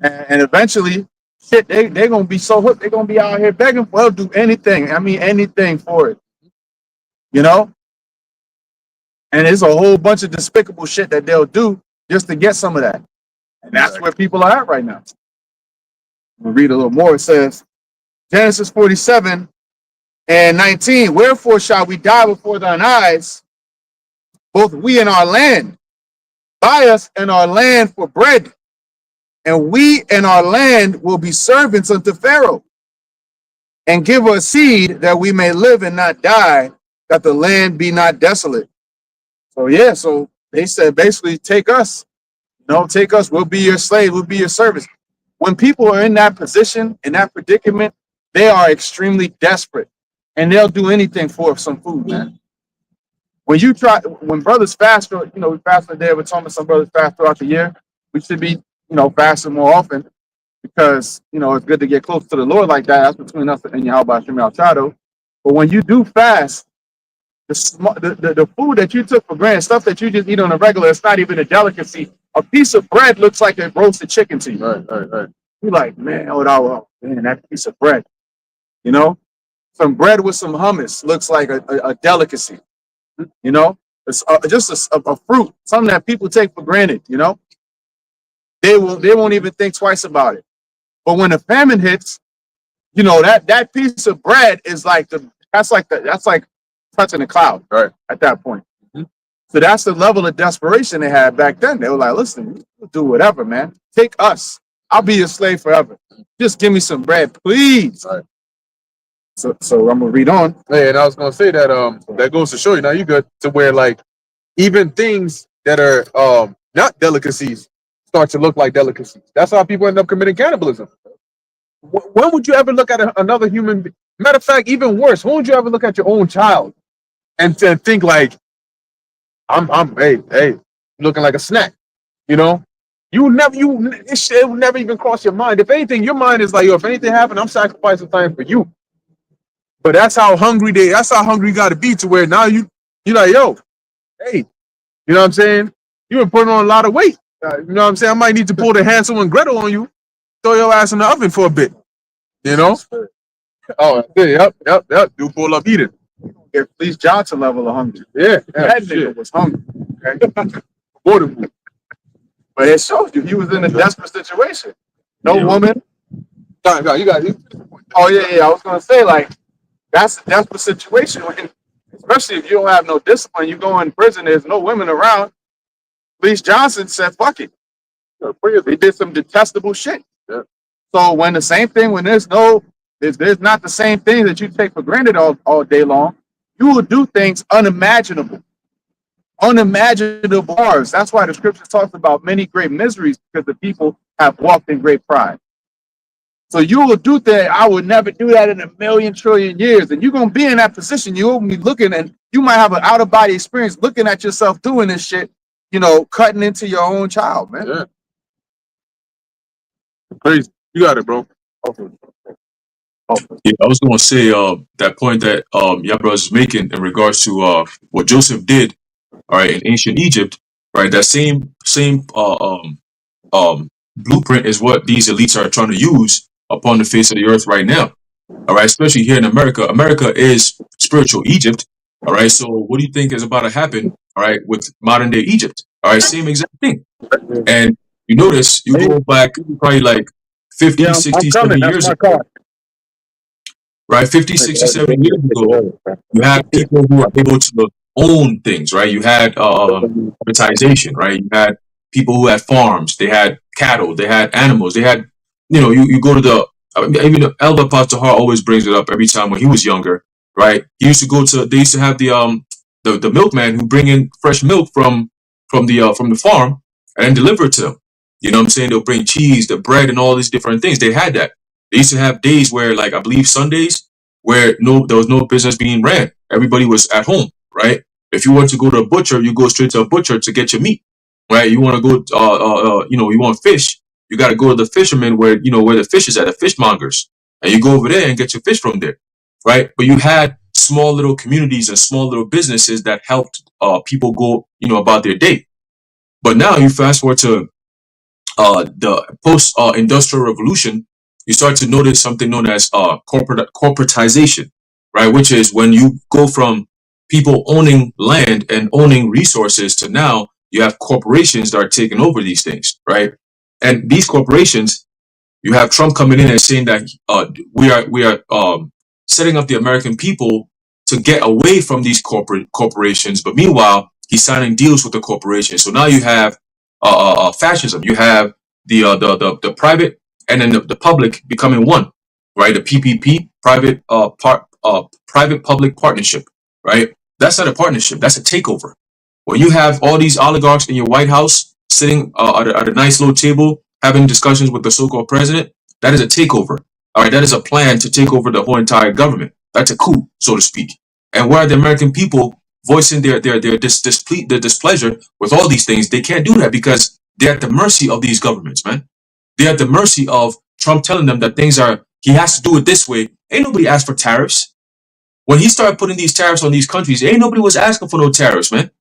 [SPEAKER 2] And eventually, shit, they're gonna be so hooked, they're gonna be out here begging for, they'll do anything. I mean, anything for it. You know? And it's a whole bunch of despicable shit that they'll do just to get some of that. And that's where people are at right now. We'll read a little more. It says, Genesis 47 and 19, wherefore shall we die before thine eyes, both we and our land? Buy us and our land for bread, and we and our land will be servants unto Pharaoh, and give us seed that we may live and not die, that the land be not desolate. So yeah, so they said basically take us, take us, we'll be your slave, we'll be your servants. When people are in that position, in that predicament, they are extremely desperate and they'll do anything for some food, man. When brothers fast, we fast a day every time, some brothers fast throughout the year. We should be, fasting more often because, it's good to get close to the Lord like that. That's between us and Yahweh Shem Shadow. But when you do fast, the food that you took for granted, stuff that you just eat on a regular, it's not even a delicacy. A piece of bread looks like a roasted chicken to you.
[SPEAKER 3] Right.
[SPEAKER 2] You're like, man, that piece of bread. Some bread with some hummus looks like a delicacy. It's just a fruit, something that people take for granted. They won't even think twice about it. But when the famine hits, that piece of bread is that's like touching a cloud, right? At that point. Mm-hmm. So that's the level of desperation they had back then. They were like, listen, we'll do whatever, man. Take us. I'll be your slave forever. Just give me some bread, please. Right. So I'm gonna read on.
[SPEAKER 3] Hey, and I was gonna say that that goes to show you, now you good to where like even things that are not delicacies start to look like delicacies. That's how people end up committing cannibalism. When would you ever look at another human? Matter of fact, even worse, when would you ever look at your own child and think like, hey, looking like a snack? It would never even cross your mind. If anything, your mind is like, yo, if anything happened, I'm sacrificing time for you. But that's how hungry you got to be to where now you're like, yo, hey, you know what I'm saying? You've been putting on a lot of weight. You know what I'm saying? I might need to pull the Hansel and Gretel on you, throw your ass in the oven for a bit. Oh, yep. Do pull up eating.
[SPEAKER 2] If Fleece Johnson level of hungry.
[SPEAKER 3] Yeah,
[SPEAKER 2] that nigga was hungry. Okay? But it shows you he was in a desperate situation. No woman.
[SPEAKER 3] No, you got it.
[SPEAKER 2] Oh yeah. I was gonna say that's a desperate situation when, especially if you don't have no discipline, you go in prison. There's no women around. Fleece Johnson said, "Fuck it." He did some detestable shit. Yeah. So when there's not the same thing that you take for granted all day long, You will do things unimaginable, unimaginable horrors. That's why the scripture talks about many great miseries, because the people have walked in great pride. So you will do that. I would never do that in a million trillion years. And you're going to be in that position. You'll be looking, and you might have an out of body experience looking at yourself doing this shit, you know, cutting into your own child, man.
[SPEAKER 3] Yeah. Crazy. You got it, bro.
[SPEAKER 4] Yeah, I was going to say that point that your brother is making in regards to what Joseph did, all right, in ancient Egypt, right? That same blueprint is what these elites are trying to use upon the face of the earth right now, all right. Especially here in America. America is spiritual Egypt, all right. So what do you think is about to happen, all right, with modern day Egypt? All right, same exact thing. And you notice you go back probably like 50,
[SPEAKER 2] Yeah,
[SPEAKER 4] 60,
[SPEAKER 2] I'm coming.
[SPEAKER 4] 70
[SPEAKER 2] That's
[SPEAKER 4] years
[SPEAKER 2] my
[SPEAKER 4] ago.
[SPEAKER 2] car.
[SPEAKER 4] Right, 50, 60, 70 years ago, you had people who were able to own things, right? You had privatization, right? You had people who had farms, they had cattle, they had animals, they had, you know, you go to the, I mean, even Elder Pastor Hart always brings it up every time when he was younger, right? He used to go to, they used to have the milkman who bring in fresh milk from the farm and then deliver it to them. You know what I'm saying? They'll bring cheese, the bread, and all these different things. They had that. They used to have days where, like, I believe Sundays, where there was no business being ran. Everybody was at home, right? If you want to go to a butcher, you go straight to a butcher to get your meat, right? You want to go, you want fish, you got to go to the fishermen where the fish is at, the fishmongers, and you go over there and get your fish from there, right? But you had small little communities and small little businesses that helped people go, about their day. But now you fast forward to the post industrial revolution, you start to notice something known as corporatization, right? Which is when you go from people owning land and owning resources to now you have corporations that are taking over these things, right? And these corporations, you have Trump coming in and saying that we are setting up the American people to get away from these corporations, but meanwhile he's signing deals with the corporations. So now you have fascism. You have the private and then the public becoming one, right? The PPP, private public partnership, right? That's not a partnership. That's a takeover. When you have all these oligarchs in your White House sitting at a nice little table having discussions with the so-called president, that is a takeover. All right, that is a plan to take over the whole entire government. That's a coup, so to speak. And where are the American people voicing their displeasure with all these things? They can't do that because they're at the mercy of these governments, man. They're at the mercy of Trump telling them that he has to do it this way. Ain't nobody asked for tariffs. When he started putting these tariffs on these countries, ain't nobody was asking for no tariffs, man.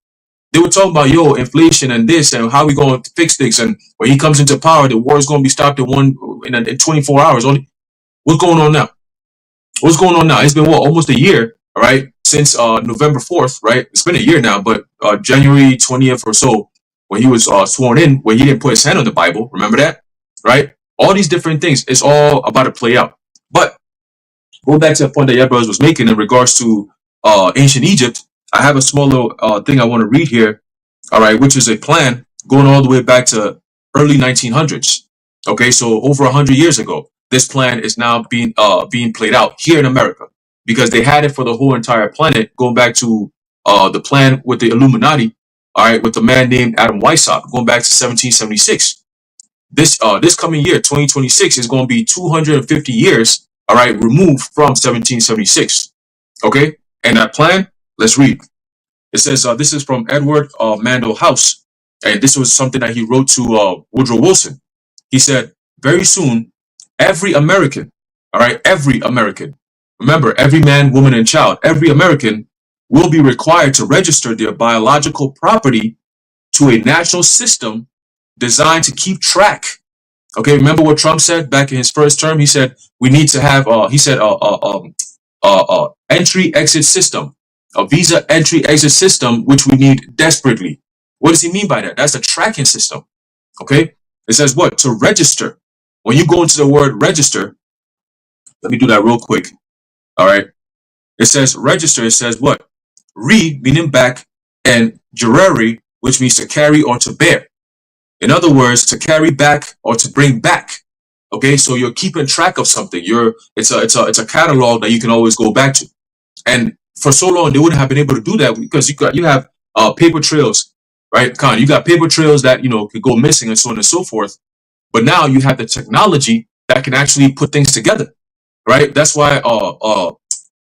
[SPEAKER 4] They were talking about, inflation and this and how we going to fix things. And when he comes into power, the war is going to be stopped in 24 hours. What's going on now? What's going on now? It's been almost a year, all right, since November 4th, right? It's been a year now, but January 20th or so, when he was sworn in, when he didn't put his hand on the Bible, remember that, right? All these different things, it's all about to play out. But going back to the point that Yabros was making in regards to ancient Egypt, I have a small little thing I want to read here, all right, which is a plan going all the way back to early 1900s. Okay, so over 100 years ago, this plan is now being played out here in America because they had it for the whole entire planet, going back to the plan with the Illuminati, all right, with the man named Adam Weishaupt, going back to 1776. This coming year, 2026, is going to be 250 years, all right, removed from 1776. Okay, and that plan, let's read. It says this is from Edward Mandell House, and this was something that he wrote to Woodrow Wilson. He said, very soon, every American, all right, every American, remember, every man, woman, and child, every American will be required to register their biological property to a national system designed to keep track. Okay, remember what Trump said back in his first term? He said we need to have, entry-exit system, a visa entry-exit system, which we need desperately. What does he mean by that? That's a tracking system. Okay, it says what? To register. When you go into the word register, let me do that real quick. All right. It says register. It says what? Re, meaning back, and gerere, which means to carry or to bear. In other words, to carry back or to bring back. Okay, so you're keeping track of something. It's a catalog that you can always go back to. And for so long they wouldn't have been able to do that because you have paper trails, right? Con, you got paper trails that could go missing and so on and so forth. But now you have the technology that can actually put things together, right? That's why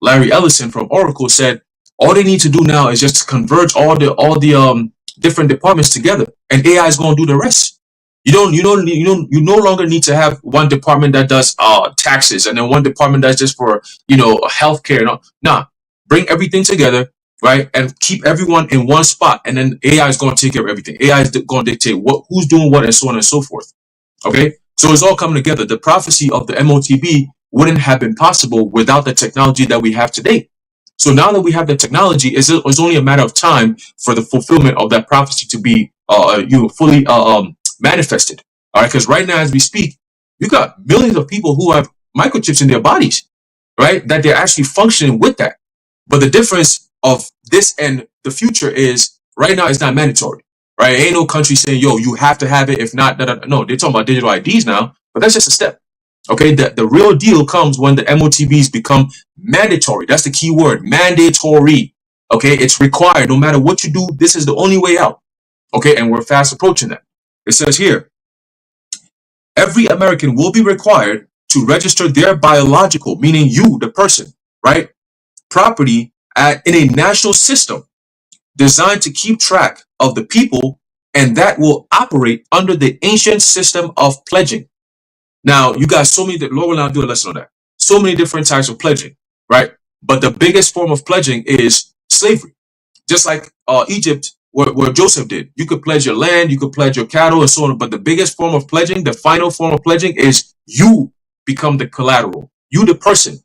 [SPEAKER 4] Larry Ellison from Oracle said all they need to do now is just converge all the different departments together, and AI is going to do the rest. You no longer need to have one department that does taxes and then one department that's just for healthcare. No, nah, bring everything together, right, and keep everyone in one spot, and then AI is going to take care of everything. AI is going to dictate who's doing what and so on and so forth. Okay, so it's all coming together. The prophecy of the MOTB wouldn't have been possible without the technology that we have today. So now that we have the technology, it's only a matter of time for the fulfillment of that prophecy to be fully manifested. All right, because right now as we speak, you got millions of people who have microchips in their bodies, right? That they're actually functioning with that. But the difference of this and the future is right now it's not mandatory, right? Ain't no country saying, yo, you have to have it. If not, no, they're talking about digital IDs now, but that's just a step. Okay, the real deal comes when the MOTBs become mandatory. That's the key word, mandatory. Okay, it's required. No matter what you do, this is the only way out. Okay, and we're fast approaching that. It says here, every American will be required to register their biological, meaning you, the person, right, property in a national system designed to keep track of the people, and that will operate under the ancient system of pledging. Now, you got so many, Lord will now do a lesson on that. So many different types of pledging, right? But the biggest form of pledging is slavery. Just like Egypt, what Joseph did. You could pledge your land, you could pledge your cattle and so on. But the biggest form of pledging, the final form of pledging is you become the collateral. You, the person,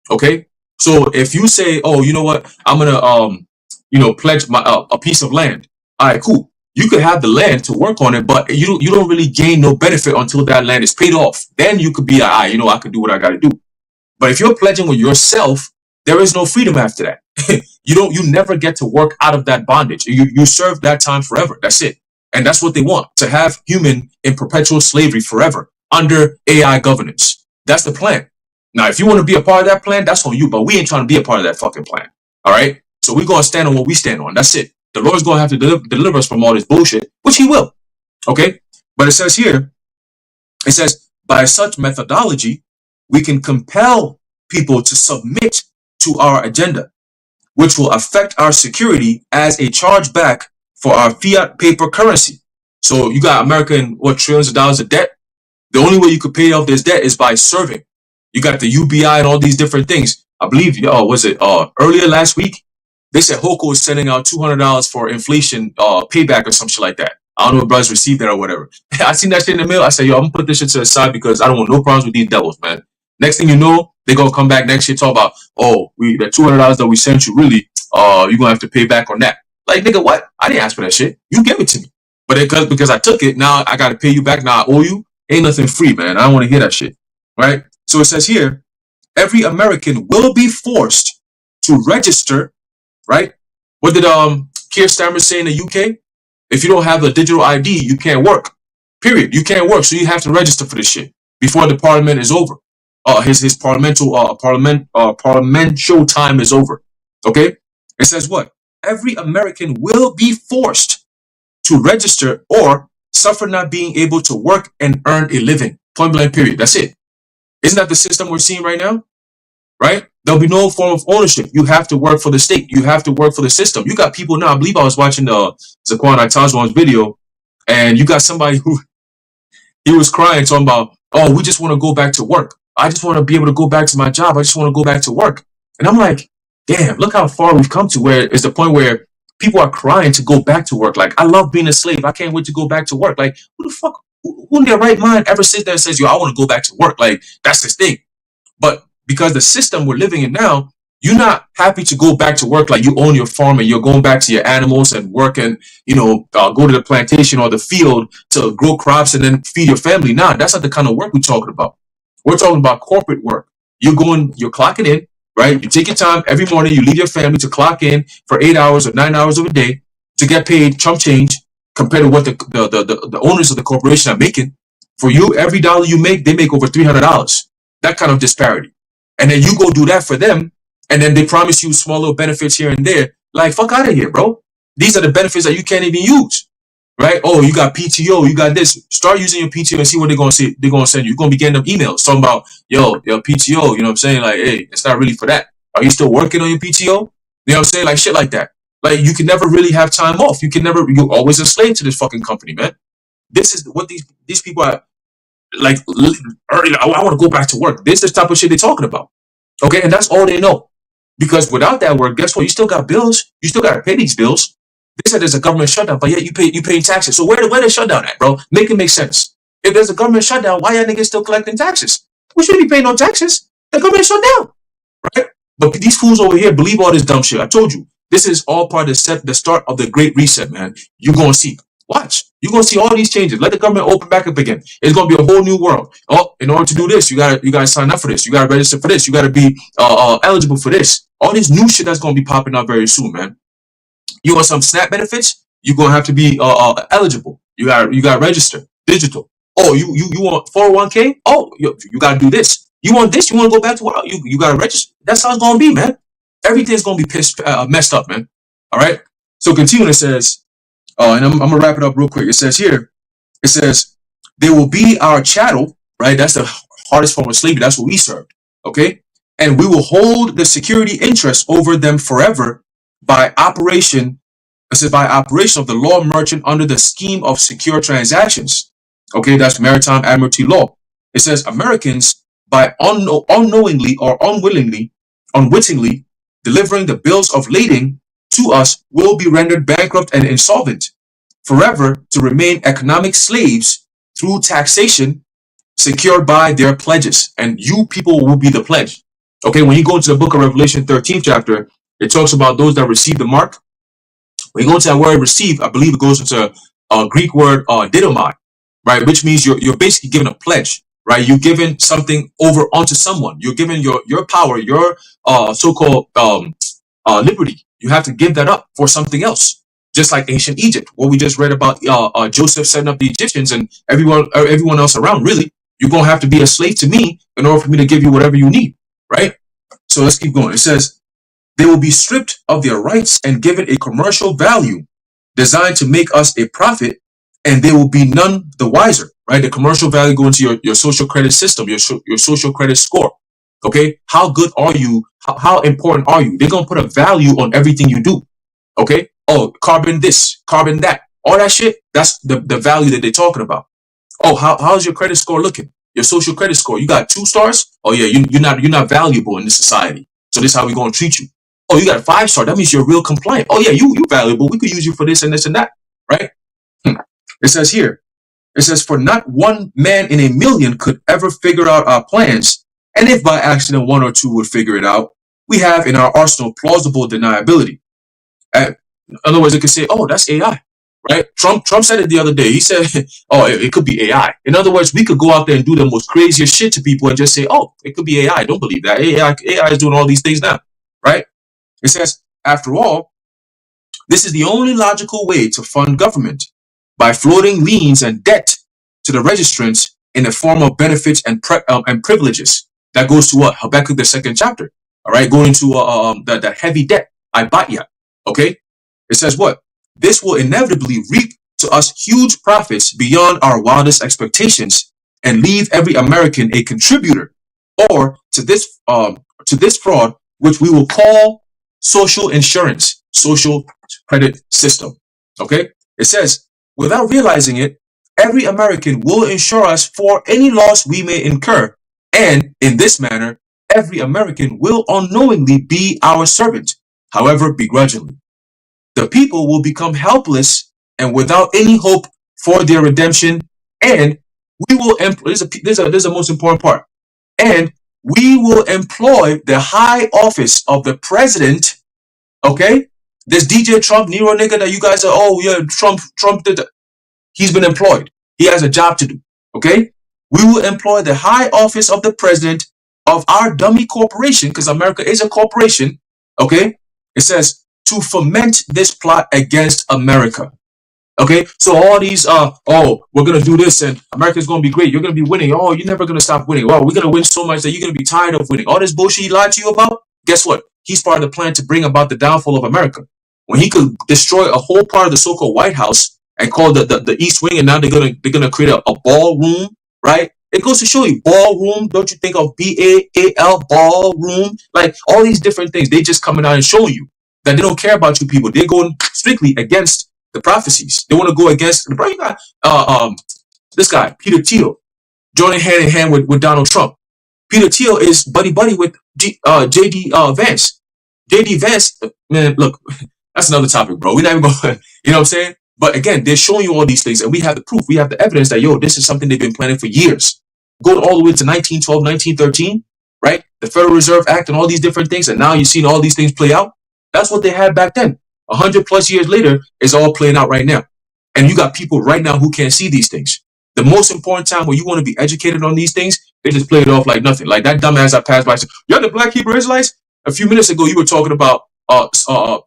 [SPEAKER 4] okay? So if you say, oh, you know what? I'm going to, pledge my a piece of land. All right, cool. You could have the land to work on it, but you don't really gain no benefit until that land is paid off. Then you could be, I could do what I got to do. But if you're pledging with yourself, there is no freedom after that. You never get to work out of that bondage. You serve that time forever. That's it. And that's what they want, to have human in perpetual slavery forever under AI governance. That's the plan. Now, if you want to be a part of that plan, that's on you, but we ain't trying to be a part of that fucking plan. All right. So we're going to stand on what we stand on. That's it. The Lord's going to have to deliver us from all this bullshit, which he will. Okay. But it says here, by such methodology, we can compel people to submit to our agenda, which will affect our security as a chargeback for our fiat paper currency. So you got America in trillions of dollars of debt. The only way you could pay off this debt is by serving. You got the UBI and all these different things. I believe, earlier last week, they said Hoko is sending out $200 for inflation payback or some shit like that. I don't know if brothers received that or whatever. I seen that shit in the mail. I said, yo, I'm going to put this shit to the side because I don't want no problems with these devils, man. Next thing you know, they're going to come back next year talk about, the $200 that we sent you, really, you're going to have to pay back on that. Like, nigga, what? I didn't ask for that shit. You gave it to me. But because I took it, now I got to pay you back. Now I owe you. Ain't nothing free, man. I don't want to hear that shit. Right? So it says here, every American will be forced to register, right? What did Keir Starmer say in the UK? If you don't have a digital ID, you can't work. Period. You can't work. So you have to register for this shit before the parliament is over. His parliamentary time is over. Okay? It says what? Every American will be forced to register or suffer not being able to work and earn a living. Point blank, period. That's it. Isn't that the system we're seeing right now? Right? There'll be no form of ownership. You have to work for the state. You have to work for the system. You got people now. I believe I was watching Zaquan Itajwan's video, and you got somebody who he was crying, talking about, oh, we just want to go back to work. I just want to be able to go back to my job. I just want to go back to work. And I'm like, damn, look how far we've come to where it's the point where people are crying to go back to work. Like, I love being a slave. I can't wait to go back to work. Like, who the fuck, who in their right mind ever sits there and says, yo, I want to go back to work? Like, that's this thing. But because the system we're living in now, you're not happy to go back to work like you own your farm and you're going back to your animals and work and, go to the plantation or the field to grow crops and then feed your family. Nah, that's not the kind of work we're talking about. We're talking about corporate work. You're clocking in, right? You take your time every morning. You leave your family to clock in for 8 hours or 9 hours of a day to get paid chump change compared to what the owners of the corporation are making. For you, every dollar you make, they make over $300. That kind of disparity. And then you go do that for them, and then they promise you small little benefits here and there. Like, fuck out of here, bro. These are the benefits that you can't even use, right? Oh, you got PTO, you got this. Start using your PTO and see what they're gonna say. They're gonna send you. You're gonna be getting them emails talking about, yo, your PTO. You know what I'm saying? Like, hey, it's not really for that. Are you still working on your PTO? You know what I'm saying? Like shit like that. Like you can never really have time off. You're always enslaved to this fucking company, man. This is what these people are like. I want to go back to work. This is the type of shit they're talking about. Okay, and that's all they know. Because without that work, guess what? You still got bills. You still got to pay these bills. They said there's a government shutdown, but yet you pay taxes. So where the shutdown at, bro? Make it make sense. If there's a government shutdown, why y'all niggas still collecting taxes? We shouldn't be paying no taxes. The government shut down, right? But these fools over here believe all this dumb shit. I told you, this is all part of the start of the Great Reset, man. You're gonna see. Watch. You're gonna see all these changes. Let the government open back up again. It's gonna be a whole new world. Oh, in order to do this, you gotta sign up for this. You gotta register for this. You gotta be eligible for this. All this new shit that's gonna be popping up very soon, man. You want some SNAP benefits? You're gonna have to be eligible. You gotta register digital. Oh, you want 401k? Oh, you gotta do this. You want this? You want to go back to what? You gotta register. That's how it's gonna be, man. Everything's gonna be messed up, man. All right. So continuing, it says, and I'm gonna wrap it up real quick. It says here, it says, they will be our chattel, right? That's the hardest form of slavery. That's what we served. Okay. And we will hold the security interest over them forever by operation of the law merchant under the scheme of secure transactions. Okay, that's maritime admiralty law. It says Americans, by unknowingly or unwittingly delivering the bills of lading to us, will be rendered bankrupt and insolvent, forever to remain economic slaves through taxation secured by their pledges. And you people will be the pledge. Okay, when you go into the book of Revelation 13th chapter, it talks about those that receive the mark. When you go into that word receive, I believe it goes into a Greek word didomai, right? Which means you're basically giving a pledge, right? You're giving something over onto someone. You're giving your power, your so-called liberty. You have to give that up for something else. Just like ancient Egypt, what we just read about Joseph setting up the Egyptians and everyone else around. Really, you're gonna have to be a slave to me in order for me to give you whatever you need, right? So let's keep going. It says, they will be stripped of their rights and given a commercial value designed to make us a profit, and they will be none the wiser, right? The commercial value going to your social credit system, your social credit score. Okay, how good are you? How important are you? They're gonna put a value on everything you do. Okay, oh, carbon this, carbon that, all that shit. That's the value that they're talking about. Oh, how's your credit score looking? Your social credit score, you got 2 stars? Oh yeah, you're not valuable in this society. So this is how we're gonna treat you. Oh, you got a 5-star. That means you're real compliant. Oh yeah, you valuable. We could use you for this and this and that, right? It says here, it says, for not one man in a million could ever figure out our plans, and if by accident 1 or 2 would figure it out, we have in our arsenal plausible deniability. In other words, it could say, oh, that's AI, right? Trump said it the other day. He said, oh, it could be AI. In other words, we could go out there and do the most craziest shit to people and just say, oh, it could be AI. Don't believe that. AI is doing all these things now, right? It says, after all, this is the only logical way to fund government, by floating liens and debt to the registrants in the form of benefits and privileges. That goes to what? Habakkuk, the 2nd chapter. All right, going to that heavy debt, Ibaiya. Okay, it says what? This will inevitably reap to us huge profits beyond our wildest expectations, and leave every American a contributor, or to this fraud, which we will call social insurance, social credit system. Okay, it says, without realizing it, every American will insure us for any loss we may incur, and in this manner, every American will unknowingly be our servant, however begrudgingly. The people will become helpless and without any hope for their redemption, and we will employ, this is the most important part, and we will employ the high office of the president. Okay, this DJ Trump, Nero nigga that you guys are, oh yeah, Trump did that. He's been employed. He has a job to do. Okay, we will employ the high office of the president of our dummy corporation, because America is a corporation. Okay, it says, to foment this plot against America. Okay, so all these oh, we're gonna do this and America's gonna be great, you're gonna be winning, oh, you're never gonna stop winning, oh, we're gonna win so much that you're gonna be tired of winning, all this bullshit he lied to you about. Guess what? he's part of the plan to bring about the downfall of America. When he could destroy a whole part of the so-called White House and call the East Wing, and now they're gonna create a ballroom, right? It goes to show you, ballroom. Don't you think of BAAL, ballroom? Like all these different things, they just coming out and showing you that they don't care about you people. They're going strictly against the prophecies. They want to go against the you got this guy Peter Thiel joining hand in hand with Donald Trump. Peter Thiel is buddy with JD Vance. JD Vance, man, look, that's another topic, bro. We're not even going, you know what I'm saying? But again, they're showing you all these things, and we have the proof. We have the evidence that, yo, this is something they've been planning for years. Going all the way to 1912, 1913, right? The Federal Reserve Act and all these different things, and now you're seeing all these things play out. That's what they had back then. 100+ years later, it's all playing out right now. And you got people right now who can't see these things. The most important time when you want to be educated on these things, they just play it off like nothing. Like that dumbass I passed by said, "You're the Black Hebrew Israelites." A few minutes ago, you were talking about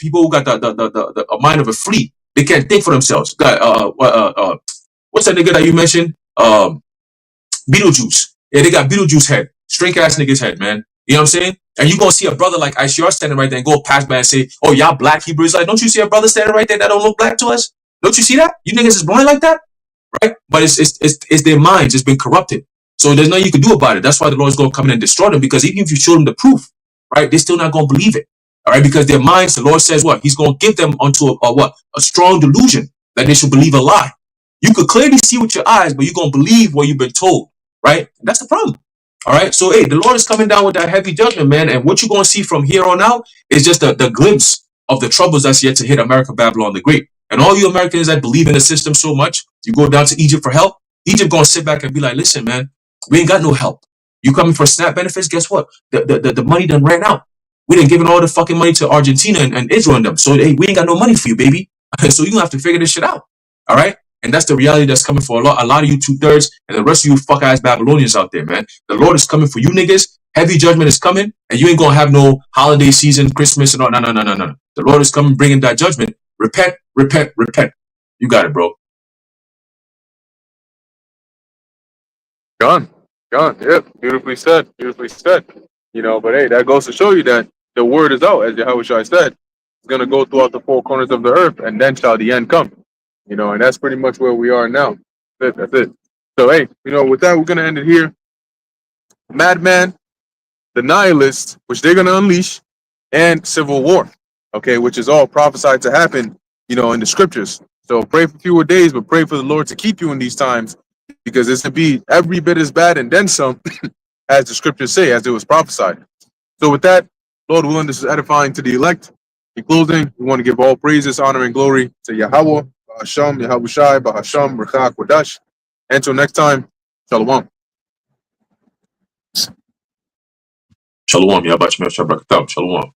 [SPEAKER 4] people who got the mind of a flea. They can't think for themselves. Got what's that nigga that you mentioned? Beetlejuice. Yeah, they got Beetlejuice head. Straight ass nigga's head, man. You know what I'm saying? And you gonna see a brother like ICR standing right there and go past by and say, "Oh, y'all Black Hebrew Israelites." Don't you see a brother standing right there that don't look black to us? Don't you see that? You niggas is blind like that? Right? But it's their minds. It's been corrupted. So there's nothing you can do about it. That's why the Lord's going to come in and destroy them, because even if you show them the proof, right, they're still not going to believe it. All right? Because their minds, the Lord says what? He's going to give them onto a strong delusion that they should believe a lie. You could clearly see with your eyes, but you're going to believe what you've been told, right? And that's the problem. All right? So, hey, the Lord is coming down with that heavy judgment, man. And what you're going to see from here on out is just the glimpse of the troubles that's yet to hit America, Babylon the Great. And all you Americans that believe in the system so much, you go down to Egypt for help. Egypt gonna sit back and be like, "Listen, man, we ain't got no help. You coming for SNAP benefits? Guess what? The money done ran out. We done given all the fucking money to Argentina and Israel and them. So hey, we ain't got no money for you, baby. So you gonna have to figure this shit out. All right? And that's the reality that's coming for a lot of you 2/3 and the rest of you fuck ass Babylonians out there, man. The Lord is coming for you niggas. Heavy judgment is coming, and you ain't gonna have no holiday season, Christmas, and all. No. The Lord is coming, bringing that judgment. Repent. You got it, bro.
[SPEAKER 3] Gone. Yep. Beautifully said. You know, but hey, that goes to show you that the word is out, as Yahushua said. It's going to go throughout the four corners of the earth, and then shall the end come. You know, and that's pretty much where we are now. That's it. So, hey, you know, with that, we're going to end it here. Madman, the Nihilist, which they're going to unleash, and civil war, okay, which is all prophesied to happen, you know, in the scriptures. So pray for fewer days, but pray for the Lord to keep you in these times, because it's to be every bit as bad and then some, as the scriptures say, as it was prophesied. So with that, Lord willing, this is edifying to the elect. In closing, we want to give all praises, honor, and glory to Yahweh, Bahasham, Yahushai, Bahasham, Rechak, Wadash. Until next time, Shalom.
[SPEAKER 4] Shalom. Yabach Shalom.